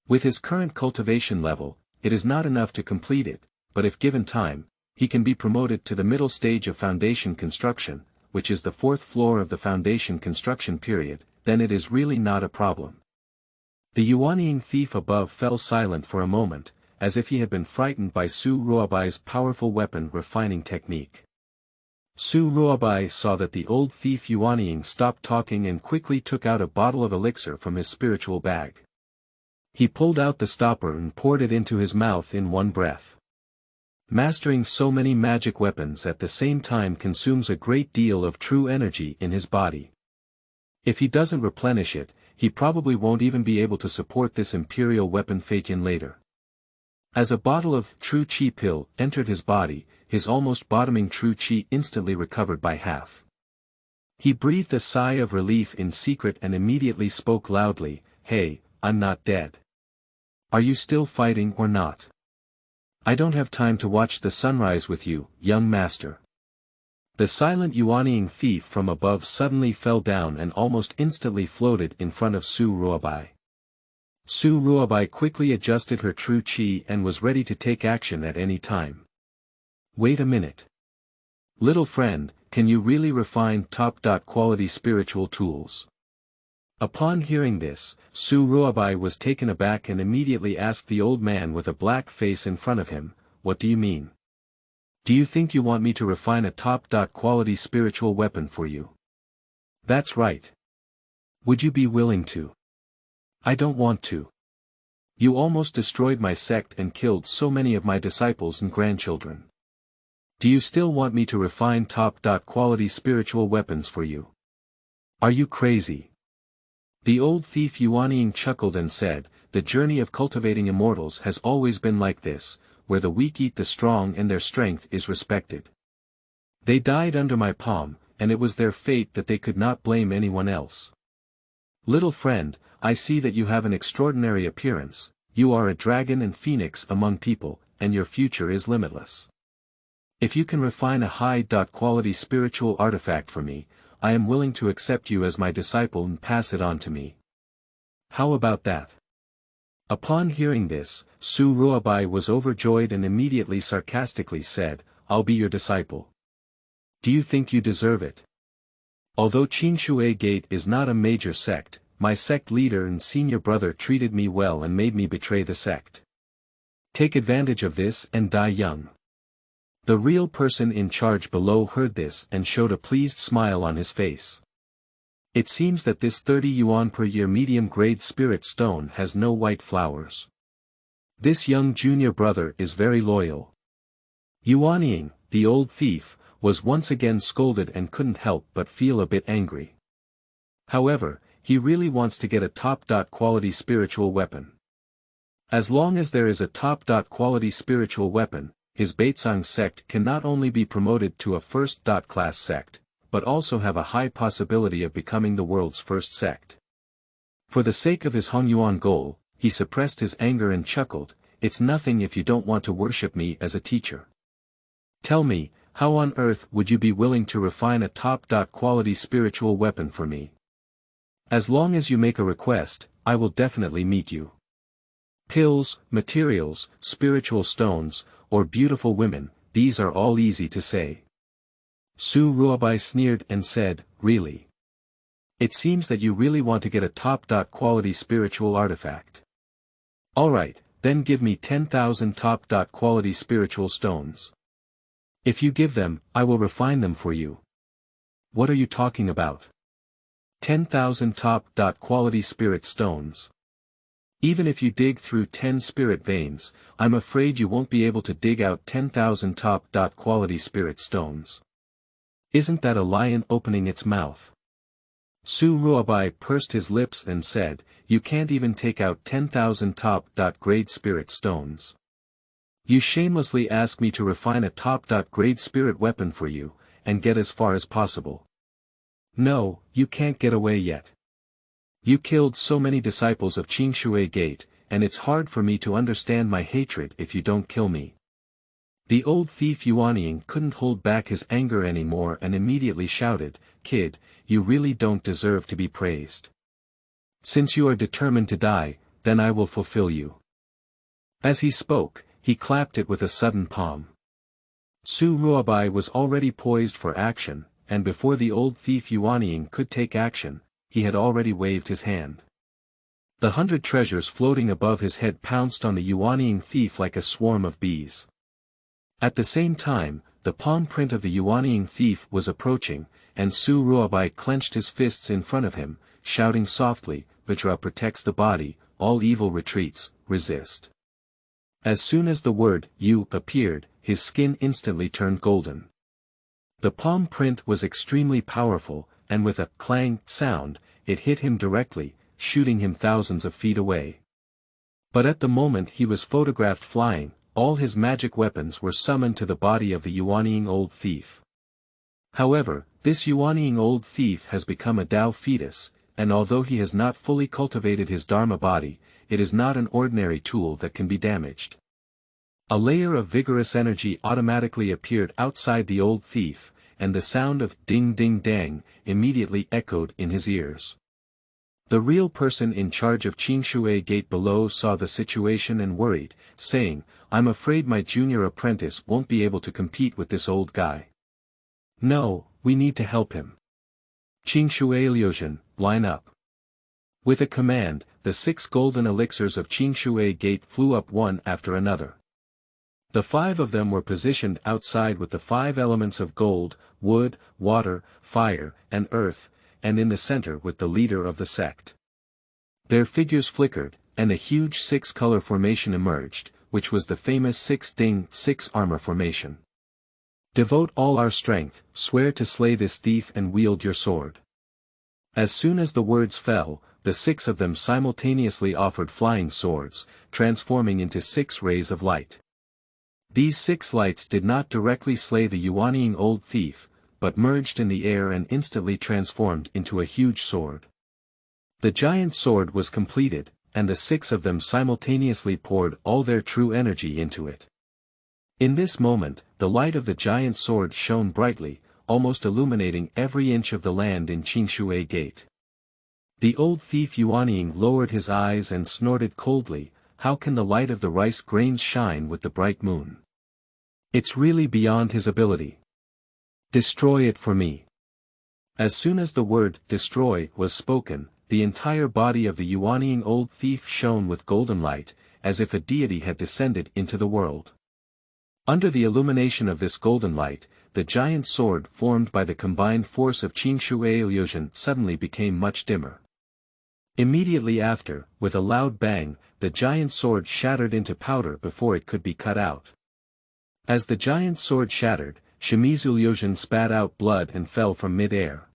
With his current cultivation level, it is not enough to complete it, but if given time, he can be promoted to the middle stage of foundation construction, which is the 4th floor of the foundation construction period, then it is really not a problem. The Yuanying thief above fell silent for a moment, as if he had been frightened by Su Ruobai's powerful weapon refining technique. Su Ruobai saw that the old thief Yuanying stopped talking and quickly took out a bottle of elixir from his spiritual bag. He pulled out the stopper and poured it into his mouth in one breath. Mastering so many magic weapons at the same time consumes a great deal of true energy in his body. If he doesn't replenish it, he probably won't even be able to support this imperial weapon Fatian later. As a bottle of true chi pill entered his body, his almost bottoming true chi instantly recovered by half. He breathed a sigh of relief in secret and immediately spoke loudly, hey, I'm not dead. Are you still fighting or not? I don't have time to watch the sunrise with you, young master. The silent Yuanying thief from above suddenly fell down and almost instantly floated in front of Su Ruobai. Su Ruobai quickly adjusted her true chi and was ready to take action at any time. Wait a minute. Little friend, can you really refine top-quality spiritual tools? Upon hearing this, Su Ruobai was taken aback and immediately asked the old man with a black face in front of him, "What do you mean? Do you think you want me to refine a top-quality spiritual weapon for you?" "That's right. Would you be willing to?" "I don't want to. You almost destroyed my sect and killed so many of my disciples and grandchildren. Do you still want me to refine top-quality spiritual weapons for you? Are you crazy?" The old thief Yuanying chuckled and said, "The journey of cultivating immortals has always been like this, where the weak eat the strong and their strength is respected. They died under my palm, and it was their fate that they could not blame anyone else. Little friend, I see that you have an extraordinary appearance, you are a dragon and phoenix among people, and your future is limitless. If you can refine a high-quality spiritual artifact for me, I am willing to accept you as my disciple and pass it on to me. How about that?" Upon hearing this, Su Ruobai was overjoyed and immediately sarcastically said, "I'll be your disciple. Do you think you deserve it? Although Qingshui Gate is not a major sect, my sect leader and senior brother treated me well and made me betray the sect. Take advantage of this and die young." The real person in charge below heard this and showed a pleased smile on his face. It seems that this 30 yuan per year medium-grade spirit stone has no white flowers. This young junior brother is very loyal. Yuanying, the old thief, was once again scolded and couldn't help but feel a bit angry. However, he really wants to get a top-quality spiritual weapon. As long as there is a top-quality spiritual weapon, his Beitzang sect can not only be promoted to a first-class sect, but also have a high possibility of becoming the world's first sect. For the sake of his Hongyuan goal, he suppressed his anger and chuckled, "It's nothing if you don't want to worship me as a teacher. Tell me, how on earth would you be willing to refine a top-quality spiritual weapon for me? As long as you make a request, I will definitely meet you. Pills, materials, spiritual stones, or beautiful women, these are all easy to say." Su Ruobai sneered and said, "Really? It seems that you really want to get a top-quality spiritual artifact. Alright, then give me 10,000 top-quality spiritual stones. If you give them, I will refine them for you." "What are you talking about? 10,000 top-quality spirit stones? Even if you dig through 10 spirit veins, I'm afraid you won't be able to dig out 10,000 top-quality spirit stones. Isn't that a lion opening its mouth?" Su Ruobai pursed his lips and said, "You can't even take out 10,000 top-grade spirit stones. You shamelessly ask me to refine a top-grade spirit weapon for you, and get as far as possible. No, you can't get away yet. You killed so many disciples of Qingshui Gate, and it's hard for me to understand my hatred if you don't kill me." The old thief Yuanying couldn't hold back his anger anymore and immediately shouted, "Kid, you really don't deserve to be praised. Since you are determined to die, then I will fulfill you." As he spoke, he clapped it with a sudden palm. Su Ruobai was already poised for action, and before the old thief Yuanying could take action, he had already waved his hand. The 100 treasures floating above his head pounced on the Yuanying thief like a swarm of bees. At the same time, the palm print of the Yuanying thief was approaching, and Su Ruobai clenched his fists in front of him, shouting softly, "Vajra protects the body, all evil retreats, resist." As soon as the word "you" appeared, his skin instantly turned golden. The palm print was extremely powerful, and with a clang sound, it hit him directly, shooting him thousands of feet away. But at the moment he was photographed flying, all his magic weapons were summoned to the body of the Yuanying old thief. However, this Yuanying old thief has become a Tao fetus, and although he has not fully cultivated his Dharma body, it is not an ordinary tool that can be damaged. A layer of vigorous energy automatically appeared outside the old thief, and the sound of ding ding dang immediately echoed in his ears. The real person in charge of Qingshui Gate below saw the situation and worried, saying, "I'm afraid my junior apprentice won't be able to compete with this old guy. No, we need to help him. Qingshui Liuzhen, line up." With a command, the 6 golden elixirs of Qingshui Gate flew up one after another. The 5 of them were positioned outside with the 5 elements of gold, wood, water, fire, and earth, and in the center with the leader of the sect. Their figures flickered, and a huge 6-color formation emerged, which was the famous 6 armor formation. "Devote all our strength, swear to slay this thief and wield your sword." As soon as the words fell, the 6 of them simultaneously offered flying swords, transforming into 6 rays of light. These 6 lights did not directly slay the Yuanying old thief, but merged in the air and instantly transformed into a huge sword. The giant sword was completed, and the 6 of them simultaneously poured all their true energy into it. In this moment, the light of the giant sword shone brightly, almost illuminating every inch of the land in Qingshui Gate. The old thief Yuanying lowered his eyes and snorted coldly, "How can the light of the rice grains shine with the bright moon? It's really beyond his ability. Destroy it for me." As soon as the word "destroy" was spoken, the entire body of the Yuanying old thief shone with golden light, as if a deity had descended into the world. Under the illumination of this golden light, the giant sword formed by the combined force of Qingshui Liuzhen suddenly became much dimmer. Immediately after, with a loud bang, the giant sword shattered into powder before it could be cut out. As the giant sword shattered, Shimizu Liuzhen spat out blood and fell from mid-air.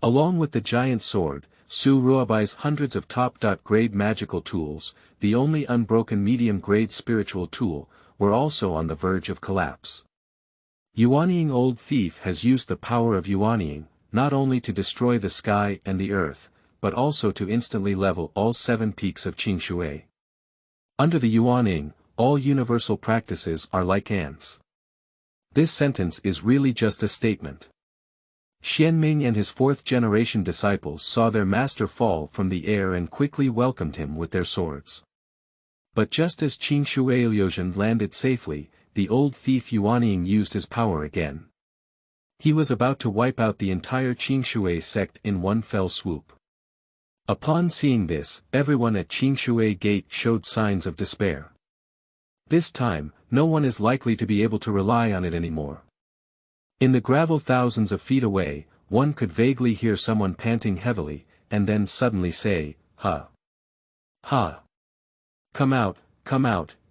Along with the giant sword, Su Ruobai's hundreds of top-grade magical tools, the only unbroken medium-grade spiritual tool, were also on the verge of collapse. Yuanying old thief has used the power of Yuanying, not only to destroy the sky and the earth, but also to instantly level all 7 peaks of Qingshui. Under the Yuanying, all universal practices are like ants. This sentence is really just a statement. Xianming and his 4th-generation disciples saw their master fall from the air and quickly welcomed him with their swords. But just as Qingshui Liuzhen landed safely, the old thief Yuanying used his power again. He was about to wipe out the entire Qingshui sect in one fell swoop. Upon seeing this, everyone at Qingshui Gate showed signs of despair. This time, no one is likely to be able to rely on it anymore. In the gravel thousands of feet away, one could vaguely hear someone panting heavily, and then suddenly say, "Ha! Ha! Come out,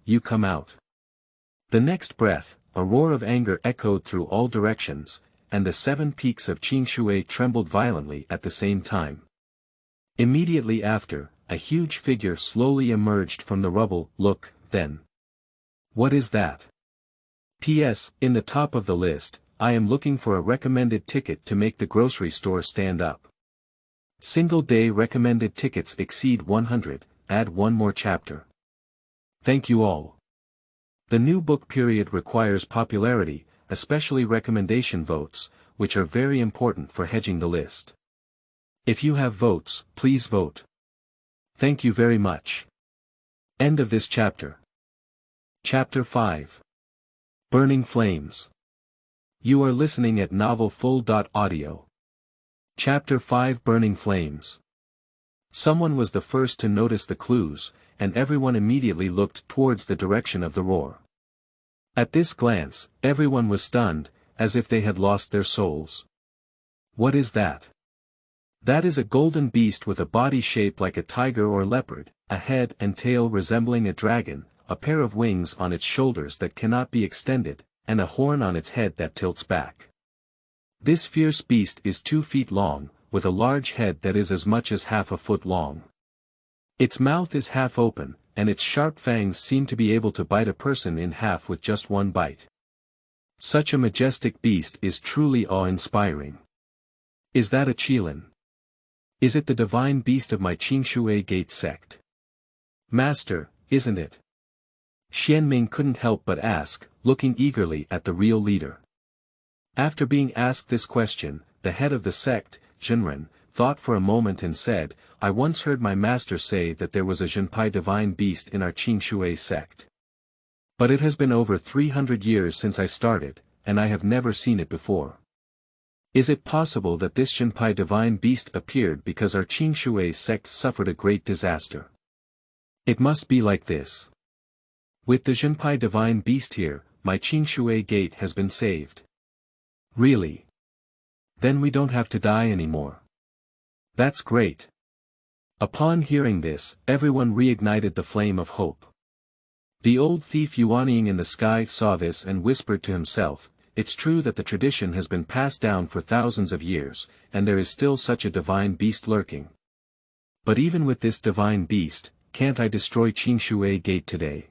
you come out." The next breath, a roar of anger echoed through all directions, and the 7 peaks of Qingshui trembled violently at the same time. Immediately after, a huge figure slowly emerged from the rubble. "Look, then. What is that? P.S. In the top of the list, I am looking for a recommended ticket to make the grocery store stand up. Single-day recommended tickets exceed 100, add 1 more chapter. Thank you all." The new book period requires popularity, especially recommendation votes, which are very important for hedging the list. If you have votes, please vote. Thank you very much. End of this chapter. Chapter 5. Burning Flames. You are listening at novelfull.audio. Chapter 5. Burning Flames. Someone was the first to notice the clues, and everyone immediately looked towards the direction of the roar. At this glance, everyone was stunned, as if they had lost their souls. What is that? That is a golden beast with a body shaped like a tiger or leopard, a head and tail resembling a dragon, a pair of wings on its shoulders that cannot be extended, and a horn on its head that tilts back. This fierce beast is 2 feet long, with a large head that is as much as half a foot long. Its mouth is half open, and its sharp fangs seem to be able to bite a person in half with just one bite. Such a majestic beast is truly awe-inspiring. Is that a Qilin? Is it the divine beast of my Qingshui Gate sect? Master, isn't it? Xianming couldn't help but ask, looking eagerly at the real leader. After being asked this question, the head of the sect, Jinren, thought for a moment and said, I once heard my master say that there was a Zhenpai divine beast in our Qingshui sect. But it has been over 300 years since I started, and I have never seen it before. Is it possible that this Zhenpai divine beast appeared because our Qingshui sect suffered a great disaster? It must be like this. With the Zhenpai divine beast here, my Qingshui gate has been saved. Really? Then we don't have to die anymore. That's great. Upon hearing this, everyone reignited the flame of hope. The old thief Yuanying in the sky saw this and whispered to himself, it's true that the tradition has been passed down for thousands of years, and there is still such a divine beast lurking. But even with this divine beast, can't I destroy Qingshui Gate today?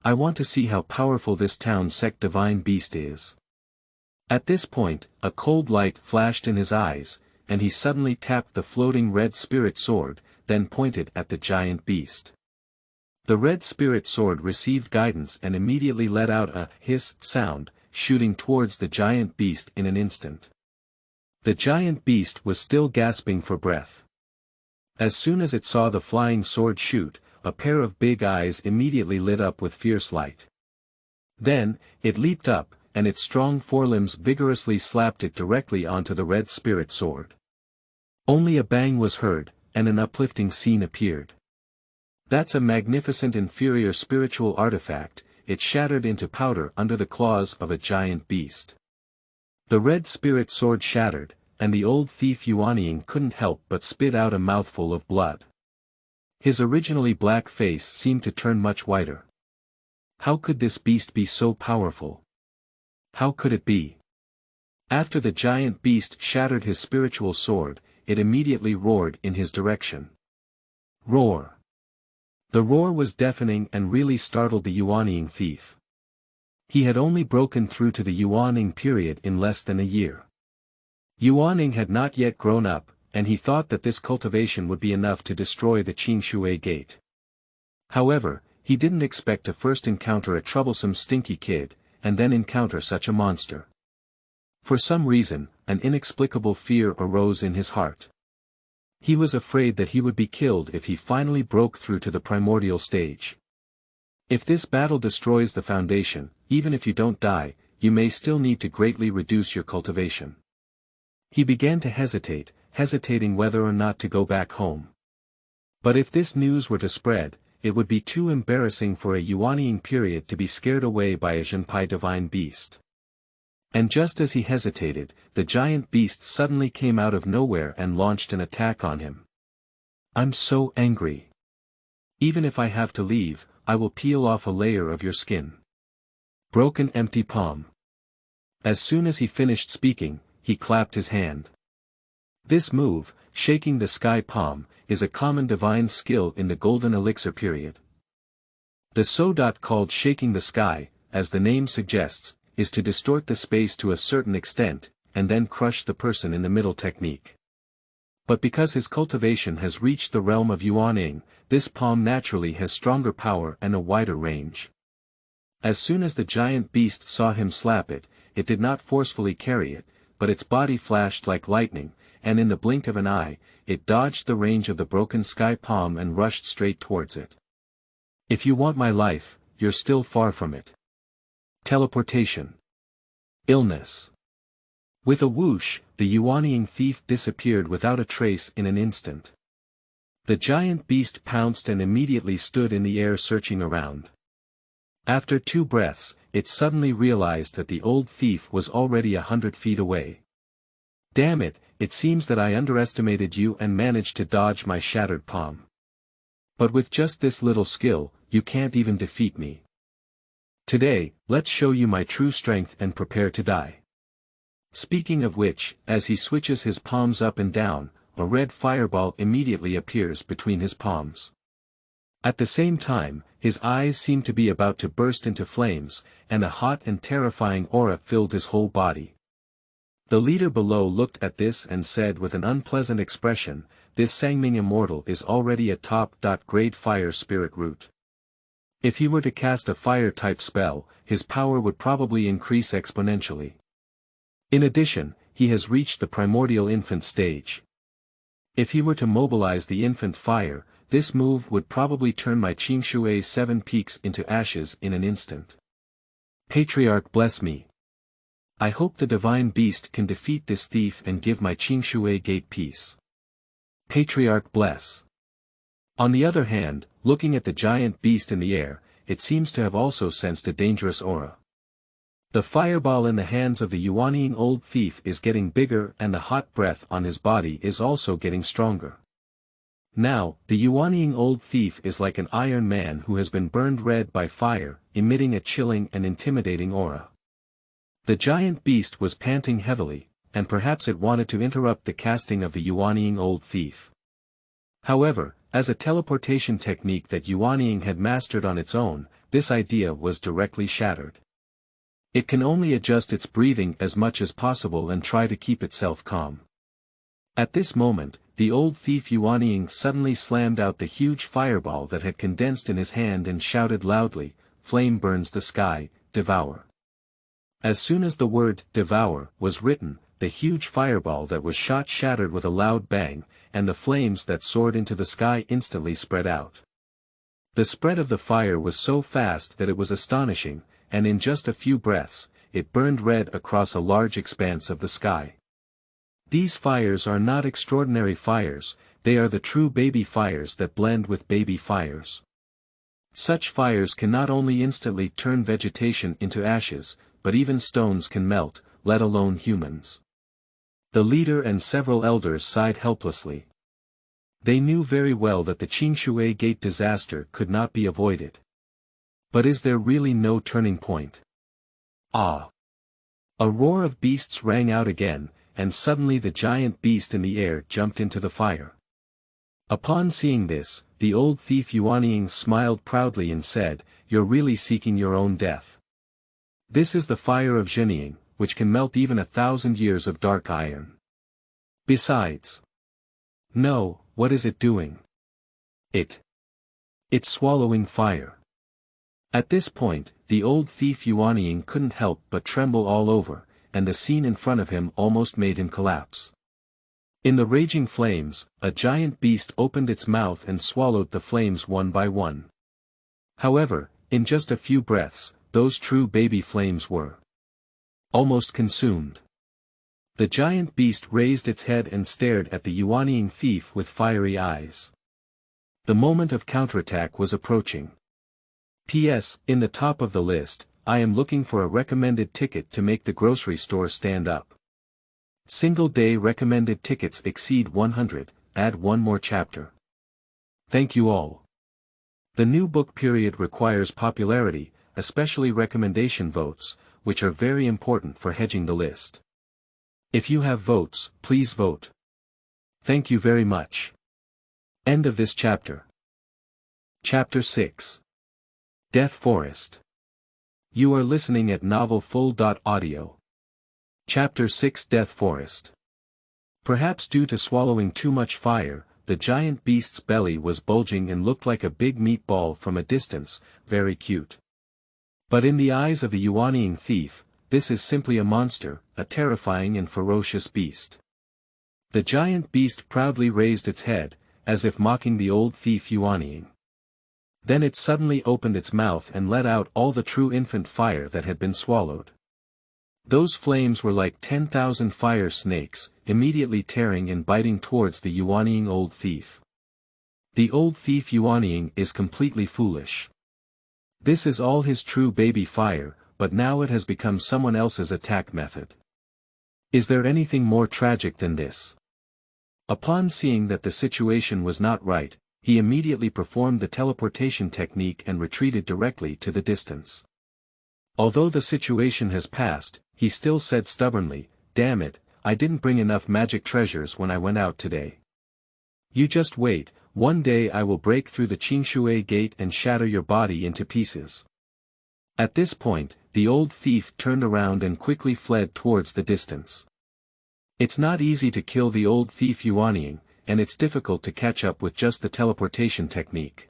I want to see how powerful this town sect divine beast is. At this point, a cold light flashed in his eyes, and he suddenly tapped the floating red spirit sword, then pointed at the giant beast. The red spirit sword received guidance and immediately let out a hiss sound, shooting towards the giant beast in an instant. The giant beast was still gasping for breath. As soon as it saw the flying sword shoot, a pair of big eyes immediately lit up with fierce light. Then, it leaped up, and its strong forelimbs vigorously slapped it directly onto the red spirit sword. Only a bang was heard, and an uplifting scene appeared. That's a magnificent inferior spiritual artifact, it shattered into powder under the claws of a giant beast. The red spirit sword shattered, and the old thief Yuanying couldn't help but spit out a mouthful of blood. His originally black face seemed to turn much whiter. How could this beast be so powerful? How could it be? After the giant beast shattered his spiritual sword, it immediately roared in his direction. Roar! The roar was deafening and really startled the Yuanying thief. He had only broken through to the Yuanying period in less than a year. Yuanying had not yet grown up, and he thought that this cultivation would be enough to destroy the Qingshui Gate. However, he didn't expect to first encounter a troublesome stinky kid, and then encounter such a monster. For some reason, an inexplicable fear arose in his heart. He was afraid that he would be killed if he finally broke through to the primordial stage. If this battle destroys the foundation, even if you don't die, you may still need to greatly reduce your cultivation. He began to hesitating whether or not to go back home. But if this news were to spread, it would be too embarrassing for a Yuanying period to be scared away by a Zhenpai divine beast. And just as he hesitated, the giant beast suddenly came out of nowhere and launched an attack on him. I'm so angry. Even if I have to leave, I will peel off a layer of your skin. Broken empty palm. As soon as he finished speaking, he clapped his hand. This move, shaking the sky palm, is a common divine skill in the Golden Elixir period. The so-dot called shaking the sky, as the name suggests, is to distort the space to a certain extent, and then crush the person in the middle technique. But because his cultivation has reached the realm of Yuanying, this palm naturally has stronger power and a wider range. As soon as the giant beast saw him slap it, it did not forcefully carry it, but its body flashed like lightning, and in the blink of an eye, it dodged the range of the broken sky palm and rushed straight towards it. If you want my life, you're still far from it. Teleportation. Illness. With a whoosh, the Yuanying thief disappeared without a trace in an instant. The giant beast pounced and immediately stood in the air searching around. After 2 breaths, it suddenly realized that the old thief was already 100 feet away. Damn it, it seems that I underestimated you and managed to dodge my shattered palm. But with just this little skill, you can't even defeat me. Today, let's show you my true strength and prepare to die. Speaking of which, as he switches his palms up and down, a red fireball immediately appears between his palms. At the same time, his eyes seem to be about to burst into flames, and a hot and terrifying aura filled his whole body. The leader below looked at this and said with an unpleasant expression, this Sangming immortal is already a top-grade fire spirit root. If he were to cast a fire-type spell, his power would probably increase exponentially. In addition, he has reached the primordial infant stage. If he were to mobilize the infant fire, this move would probably turn my Qingshui's 7 peaks into ashes in an instant. Patriarch bless me. I hope the divine beast can defeat this thief and give my Qingshui gate peace. Patriarch bless. On the other hand, looking at the giant beast in the air, it seems to have also sensed a dangerous aura. The fireball in the hands of the Yuanying old thief is getting bigger and the hot breath on his body is also getting stronger. Now, the Yuanying old thief is like an iron man who has been burned red by fire, emitting a chilling and intimidating aura. The giant beast was panting heavily, and perhaps it wanted to interrupt the casting of the Yuanying old thief. However, as a teleportation technique that Yuanying had mastered on its own, this idea was directly shattered. It can only adjust its breathing as much as possible and try to keep itself calm. At this moment, the old thief Yuanying suddenly slammed out the huge fireball that had condensed in his hand and shouted loudly, "Flame burns the sky, devour." As soon as the word "devour" was written, the huge fireball that was shot shattered with a loud bang, and the flames that soared into the sky instantly spread out. The spread of the fire was so fast that it was astonishing, and in just a few breaths, it burned red across a large expanse of the sky. These fires are not extraordinary fires, they are the true baby fires that blend with baby fires. Such fires can not only instantly turn vegetation into ashes, but even stones can melt, let alone humans. The leader and several elders sighed helplessly. They knew very well that the Qingshui Gate disaster could not be avoided. But is there really no turning point? Ah! A roar of beasts rang out again, and suddenly the giant beast in the air jumped into the fire. Upon seeing this, the old thief Yuanying smiled proudly and said, "You're really seeking your own death. This is the fire of Zhenying, which can melt even 1,000 years of dark iron. Besides..." "No, what is it doing?" It's swallowing fire." At this point, the old thief Yuanying couldn't help but tremble all over, and the scene in front of him almost made him collapse. In the raging flames, a giant beast opened its mouth and swallowed the flames one by one. However, in just a few breaths, those true baby flames were almost consumed. The giant beast raised its head and stared at the Yuanying thief with fiery eyes. The moment of counterattack was approaching. P.S. In the top of the list, I am looking for a recommended ticket to make the grocery store stand up. Single-day recommended tickets exceed 100, add one more chapter. Thank you all. The new book period requires popularity, especially recommendation votes, which are very important for hedging the list. If you have votes, please vote. Thank you very much. End of this chapter. Chapter 6. Death Forest. You are listening at novelfull.audio. Chapter 6 Death Forest. Perhaps due to swallowing too much fire, the giant beast's belly was bulging and looked like a big meatball from a distance, very cute. But in the eyes of the Yuanying thief, this is simply a monster, a terrifying and ferocious beast. The giant beast proudly raised its head, as if mocking the old thief Yuanying. Then it suddenly opened its mouth and let out all the true infant fire that had been swallowed. Those flames were like 10,000 fire snakes, immediately tearing and biting towards the Yuanying old thief. The old thief Yuanying is completely foolish. This is all his true baby fire, but now it has become someone else's attack method. Is there anything more tragic than this? Upon seeing that the situation was not right, he immediately performed the teleportation technique and retreated directly to the distance. Although the situation has passed, he still said stubbornly, "Damn it, I didn't bring enough magic treasures when I went out today. You just wait, one day I will break through the Qingshui gate and shatter your body into pieces." At this point, the old thief turned around and quickly fled towards the distance. It's not easy to kill the old thief Yuanying, and it's difficult to catch up with just the teleportation technique.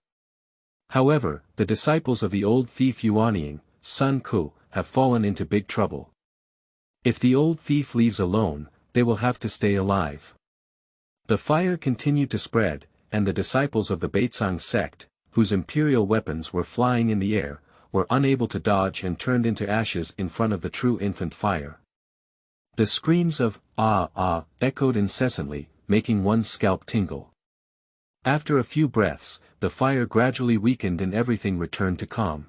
However, the disciples of the old thief Yuanying, Sun Ku, have fallen into big trouble. If the old thief leaves alone, they will have to stay alive. The fire continued to spread, and the disciples of the Baitsang sect, whose imperial weapons were flying in the air, were unable to dodge and turned into ashes in front of the true infant fire. The screams of "ah ah" echoed incessantly, making one's scalp tingle. After a few breaths, the fire gradually weakened and everything returned to calm.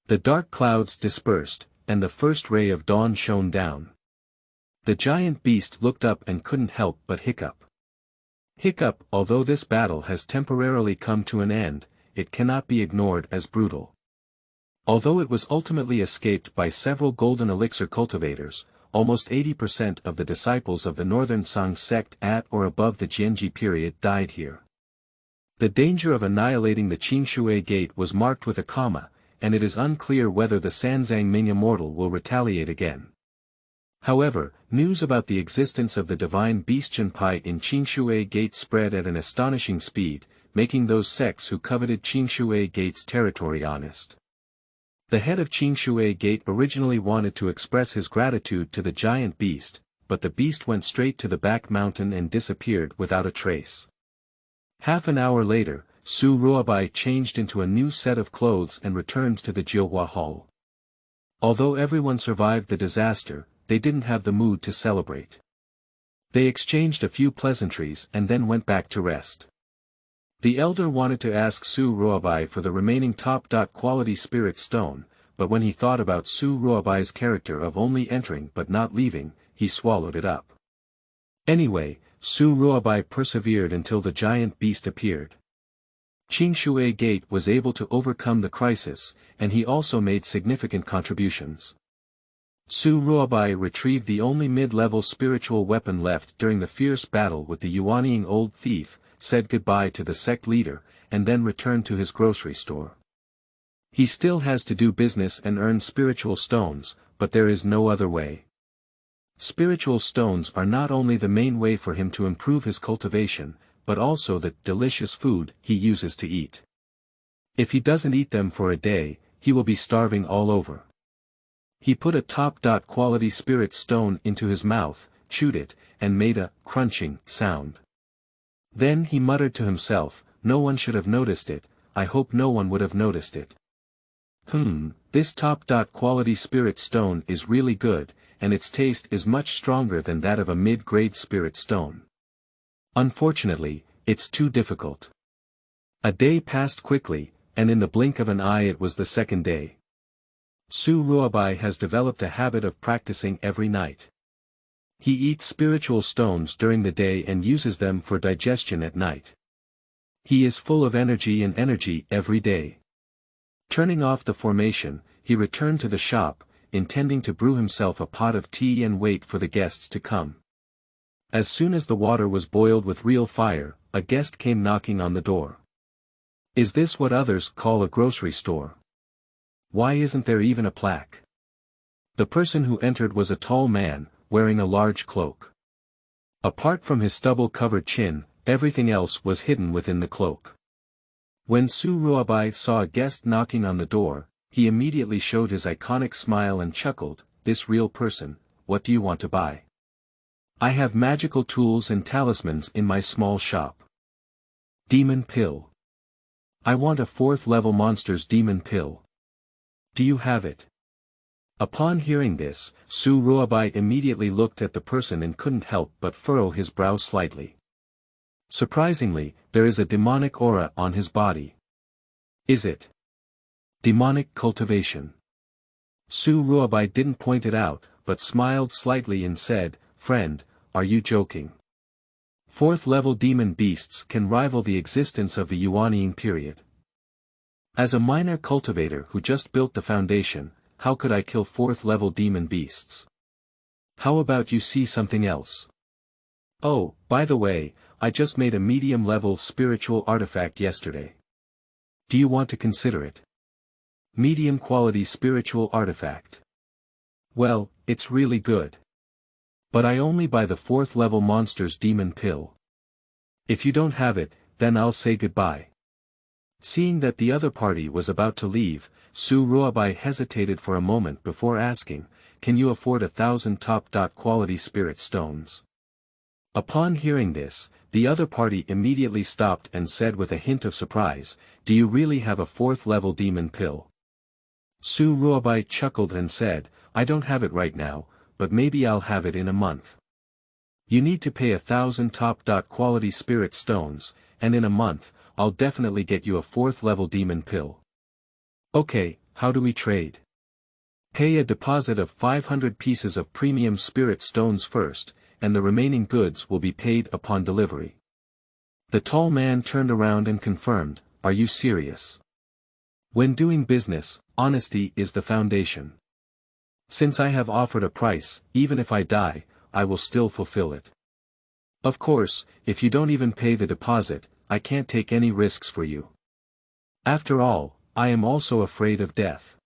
The dark clouds dispersed, and the first ray of dawn shone down. The giant beast looked up and couldn't help but hiccup. Hiccup, although this battle has temporarily come to an end, it cannot be ignored as brutal. Although it was ultimately escaped by several golden elixir cultivators, almost 80% of the disciples of the Northern Song sect at or above the Jianji period died here. The danger of annihilating the Qingshui gate was marked with a comma, and it is unclear whether the Sanzang Ming immortal will retaliate again. However, news about the existence of the divine beast Chenpai in Qingshui Gate spread at an astonishing speed, making those sects who coveted Qingshui Gate's territory honest. The head of Qingshui Gate originally wanted to express his gratitude to the giant beast, but the beast went straight to the back mountain and disappeared without a trace. Half an hour later, Su Ruobai changed into a new set of clothes and returned to the Jiuhua Hall. Although everyone survived the disaster, they didn't have the mood to celebrate. They exchanged a few pleasantries and then went back to rest. The elder wanted to ask Su Ruobai for the remaining top-quality spirit stone, but when he thought about Su Ruobai's character of only entering but not leaving, he swallowed it up. Anyway, Su Ruobai persevered until the giant beast appeared. Qingshui Gate was able to overcome the crisis, and he also made significant contributions. Su Ruobai retrieved the only mid-level spiritual weapon left during the fierce battle with the Yuanying old thief, said goodbye to the sect leader, and then returned to his grocery store. He still has to do business and earn spiritual stones, but there is no other way. Spiritual stones are not only the main way for him to improve his cultivation, but also the delicious food he uses to eat. If he doesn't eat them for a day, he will be starving all over. He put a top-quality spirit stone into his mouth, chewed it, and made a crunching sound. Then he muttered to himself, "No one should have noticed it, I hope no one would have noticed it. This top-quality spirit stone is really good, and its taste is much stronger than that of a mid-grade spirit stone. Unfortunately, it's too difficult." A day passed quickly, and in the blink of an eye it was the second day. Su Ruobai has developed a habit of practicing every night. He eats spiritual stones during the day and uses them for digestion at night. He is full of energy and energy every day. Turning off the formation, he returned to the shop, intending to brew himself a pot of tea and wait for the guests to come. As soon as the water was boiled with real fire, a guest came knocking on the door. Is this what others call a grocery store? Why isn't there even a plaque? The person who entered was a tall man, wearing a large cloak. Apart from his stubble-covered chin, everything else was hidden within the cloak. When Su Ruobai saw a guest knocking on the door, he immediately showed his iconic smile and chuckled, "This real person, what do you want to buy? I have magical tools and talismans in my small shop. Demon pill. I want a 4th-level monster's demon pill. Do you have it?" Upon hearing this, Su Ruobai immediately looked at the person and couldn't help but furrow his brow slightly. Surprisingly, there is a demonic aura on his body. Is it demonic cultivation? Su Ruobai didn't point it out, but smiled slightly and said, "Friend, are you joking? 4th-level demon beasts can rival the existence of the Yuanying period. As a minor cultivator who just built the foundation, how could I kill 4th-level demon beasts? How about you see something else? Oh, by the way, I just made a medium-level spiritual artifact yesterday. Do you want to consider it? Medium-quality spiritual artifact. Well, it's really good. But I only buy the 4th-level monster's demon pill. If you don't have it, then I'll say goodbye." Seeing that the other party was about to leave, Su Ruobai hesitated for a moment before asking, can you afford 1,000 top-quality spirit stones? Upon hearing this, the other party immediately stopped and said with a hint of surprise, do you really have a 4th-level demon pill? Su Ruobai chuckled and said, I don't have it right now, but maybe I'll have it in a month. You need to pay 1,000 top-quality spirit stones, and in a month, I'll definitely get you a 4th-level demon pill. Okay, how do we trade? Pay a deposit of 500 pieces of premium spirit stones first, and the remaining goods will be paid upon delivery. The tall man turned around and confirmed, are you serious? When doing business, honesty is the foundation. Since I have offered a price, even if I die, I will still fulfill it. Of course, if you don't even pay the deposit, I can't take any risks for you. After all, I am also afraid of death.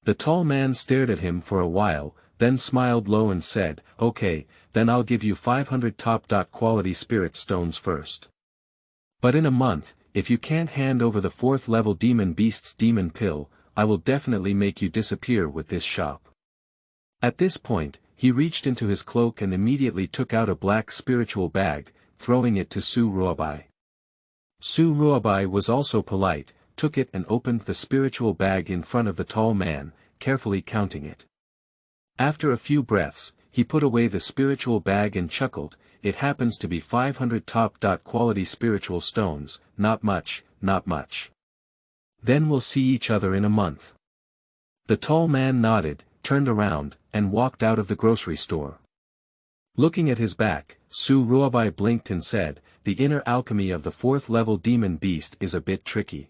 The tall man stared at him for a while, then smiled low and said, okay, then I'll give you 500 top-quality spirit stones first. But in a month, if you can't hand over the 4th-level demon beast's demon pill, I will definitely make you disappear with this shop. At this point, he reached into his cloak and immediately took out a black spiritual bag, throwing it to Su Ruobai. Su Ruobai was also polite, took it and opened the spiritual bag in front of the tall man, carefully counting it. After a few breaths, he put away the spiritual bag and chuckled, it happens to be 500 top-quality spiritual stones, not much, not much. Then we'll see each other in a month. The tall man nodded, turned around, and walked out of the grocery store. Looking at his back, Su Ruobai blinked and said, the inner alchemy of the 4th-level demon beast is a bit tricky.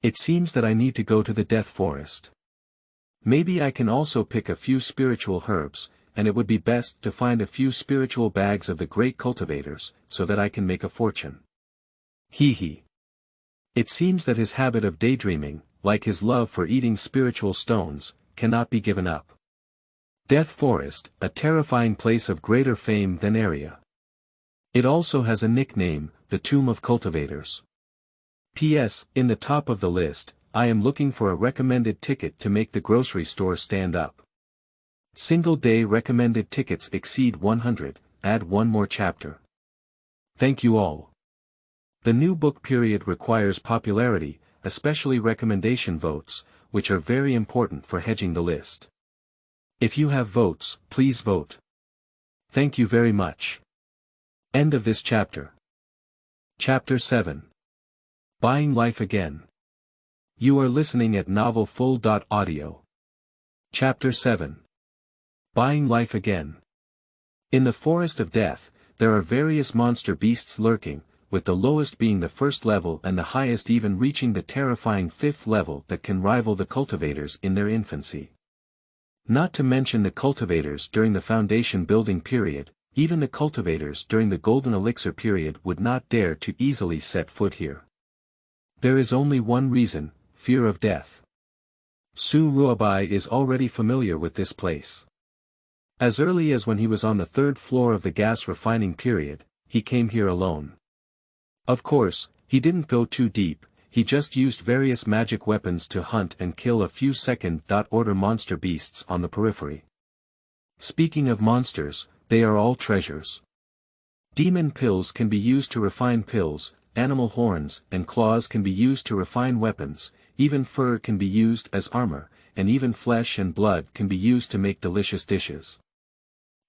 It seems that I need to go to the death forest. Maybe I can also pick a few spiritual herbs, and it would be best to find a few spiritual bags of the great cultivators, so that I can make a fortune. Hee. It seems that his habit of daydreaming, like his love for eating spiritual stones, cannot be given up. Death Forest, a terrifying place of greater fame than area. It also has a nickname, the Tomb of Cultivators. P.S. In the top of the list, I am looking for a recommended ticket to make the grocery store stand up. Single-day recommended tickets exceed 100, add one more chapter. Thank you all. The new book period requires popularity, especially recommendation votes, which are very important for hedging the list. If you have votes, please vote. Thank you very much. End of this chapter. Chapter 7. Buying Life Again. You are listening at novelfull.audio. Chapter 7. Buying Life Again. In the Forest of Death, there are various monster beasts lurking, with the lowest being the 1st level and the highest even reaching the terrifying 5th level that can rival the cultivators in their infancy. Not to mention the cultivators during the foundation building period, even the cultivators during the golden elixir period would not dare to easily set foot here. There is only one reason, fear of death. Su Ruobai is already familiar with this place. As early as when he was on the 3rd floor of the gas refining period, he came here alone. Of course, he didn't go too deep, he just used various magic weapons to hunt and kill a few second-order monster beasts on the periphery. Speaking of monsters, they are all treasures. Demon pills can be used to refine pills, animal horns and claws can be used to refine weapons, even fur can be used as armor, and even flesh and blood can be used to make delicious dishes.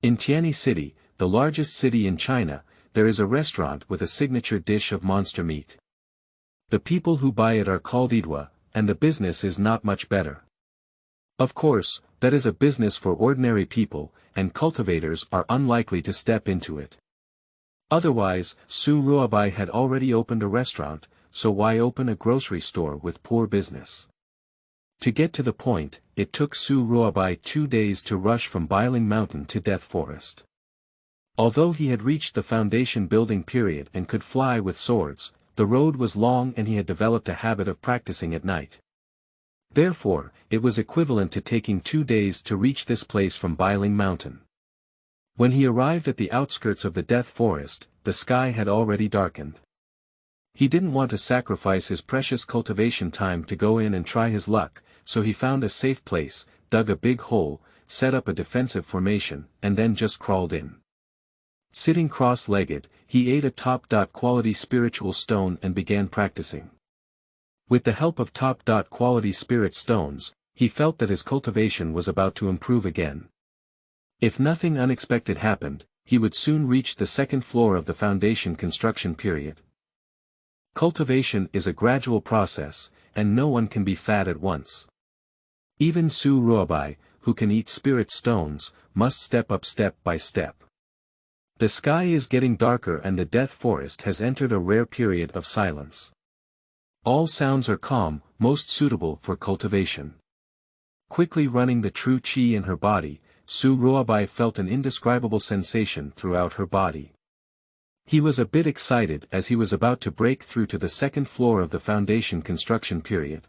In Tianyi City, the largest city in China, there is a restaurant with a signature dish of monster meat. The people who buy it are called Idwa, and the business is not much better. Of course, that is a business for ordinary people, and cultivators are unlikely to step into it. Otherwise, Su Ruobai had already opened a restaurant, so why open a grocery store with poor business? To get to the point, it took Su Ruobai 2 days to rush from Biling Mountain to Death Forest. Although he had reached the foundation building period and could fly with swords, the road was long and he had developed a habit of practicing at night. Therefore, it was equivalent to taking 2 days to reach this place from Biling Mountain. When he arrived at the outskirts of the Death Forest, the sky had already darkened. He didn't want to sacrifice his precious cultivation time to go in and try his luck, so he found a safe place, dug a big hole, set up a defensive formation, and then just crawled in. Sitting cross-legged, he ate a top-quality spiritual stone and began practicing. With the help of top-quality spirit stones, he felt that his cultivation was about to improve again. If nothing unexpected happened, he would soon reach the second floor of the foundation construction period. Cultivation is a gradual process, and no one can be fat at once. Even Su Ruobai, who can eat spirit stones, must step up step by step. The sky is getting darker and the death forest has entered a rare period of silence. All sounds are calm, most suitable for cultivation. Quickly running the true qi in her body, Su Ruobai felt an indescribable sensation throughout her body. He was a bit excited as he was about to break through to the second floor of the foundation construction period.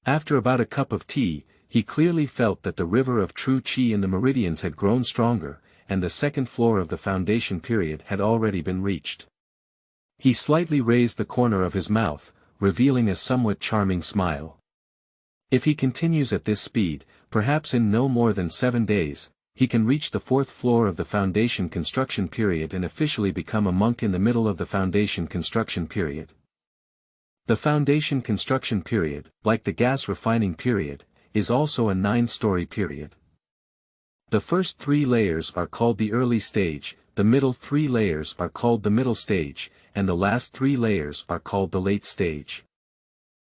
After about a cup of tea, he clearly felt that the river of true qi in the meridians had grown stronger, and the second floor of the foundation period had already been reached. He slightly raised the corner of his mouth, revealing a somewhat charming smile. If he continues at this speed, perhaps in no more than 7 days, he can reach the fourth floor of the foundation construction period and officially become a monk in the middle of the foundation construction period. The foundation construction period, like the gas refining period, is also a 9-story period. The first 3 layers are called the early stage, the middle 3 layers are called the middle stage, and the last 3 layers are called the late stage.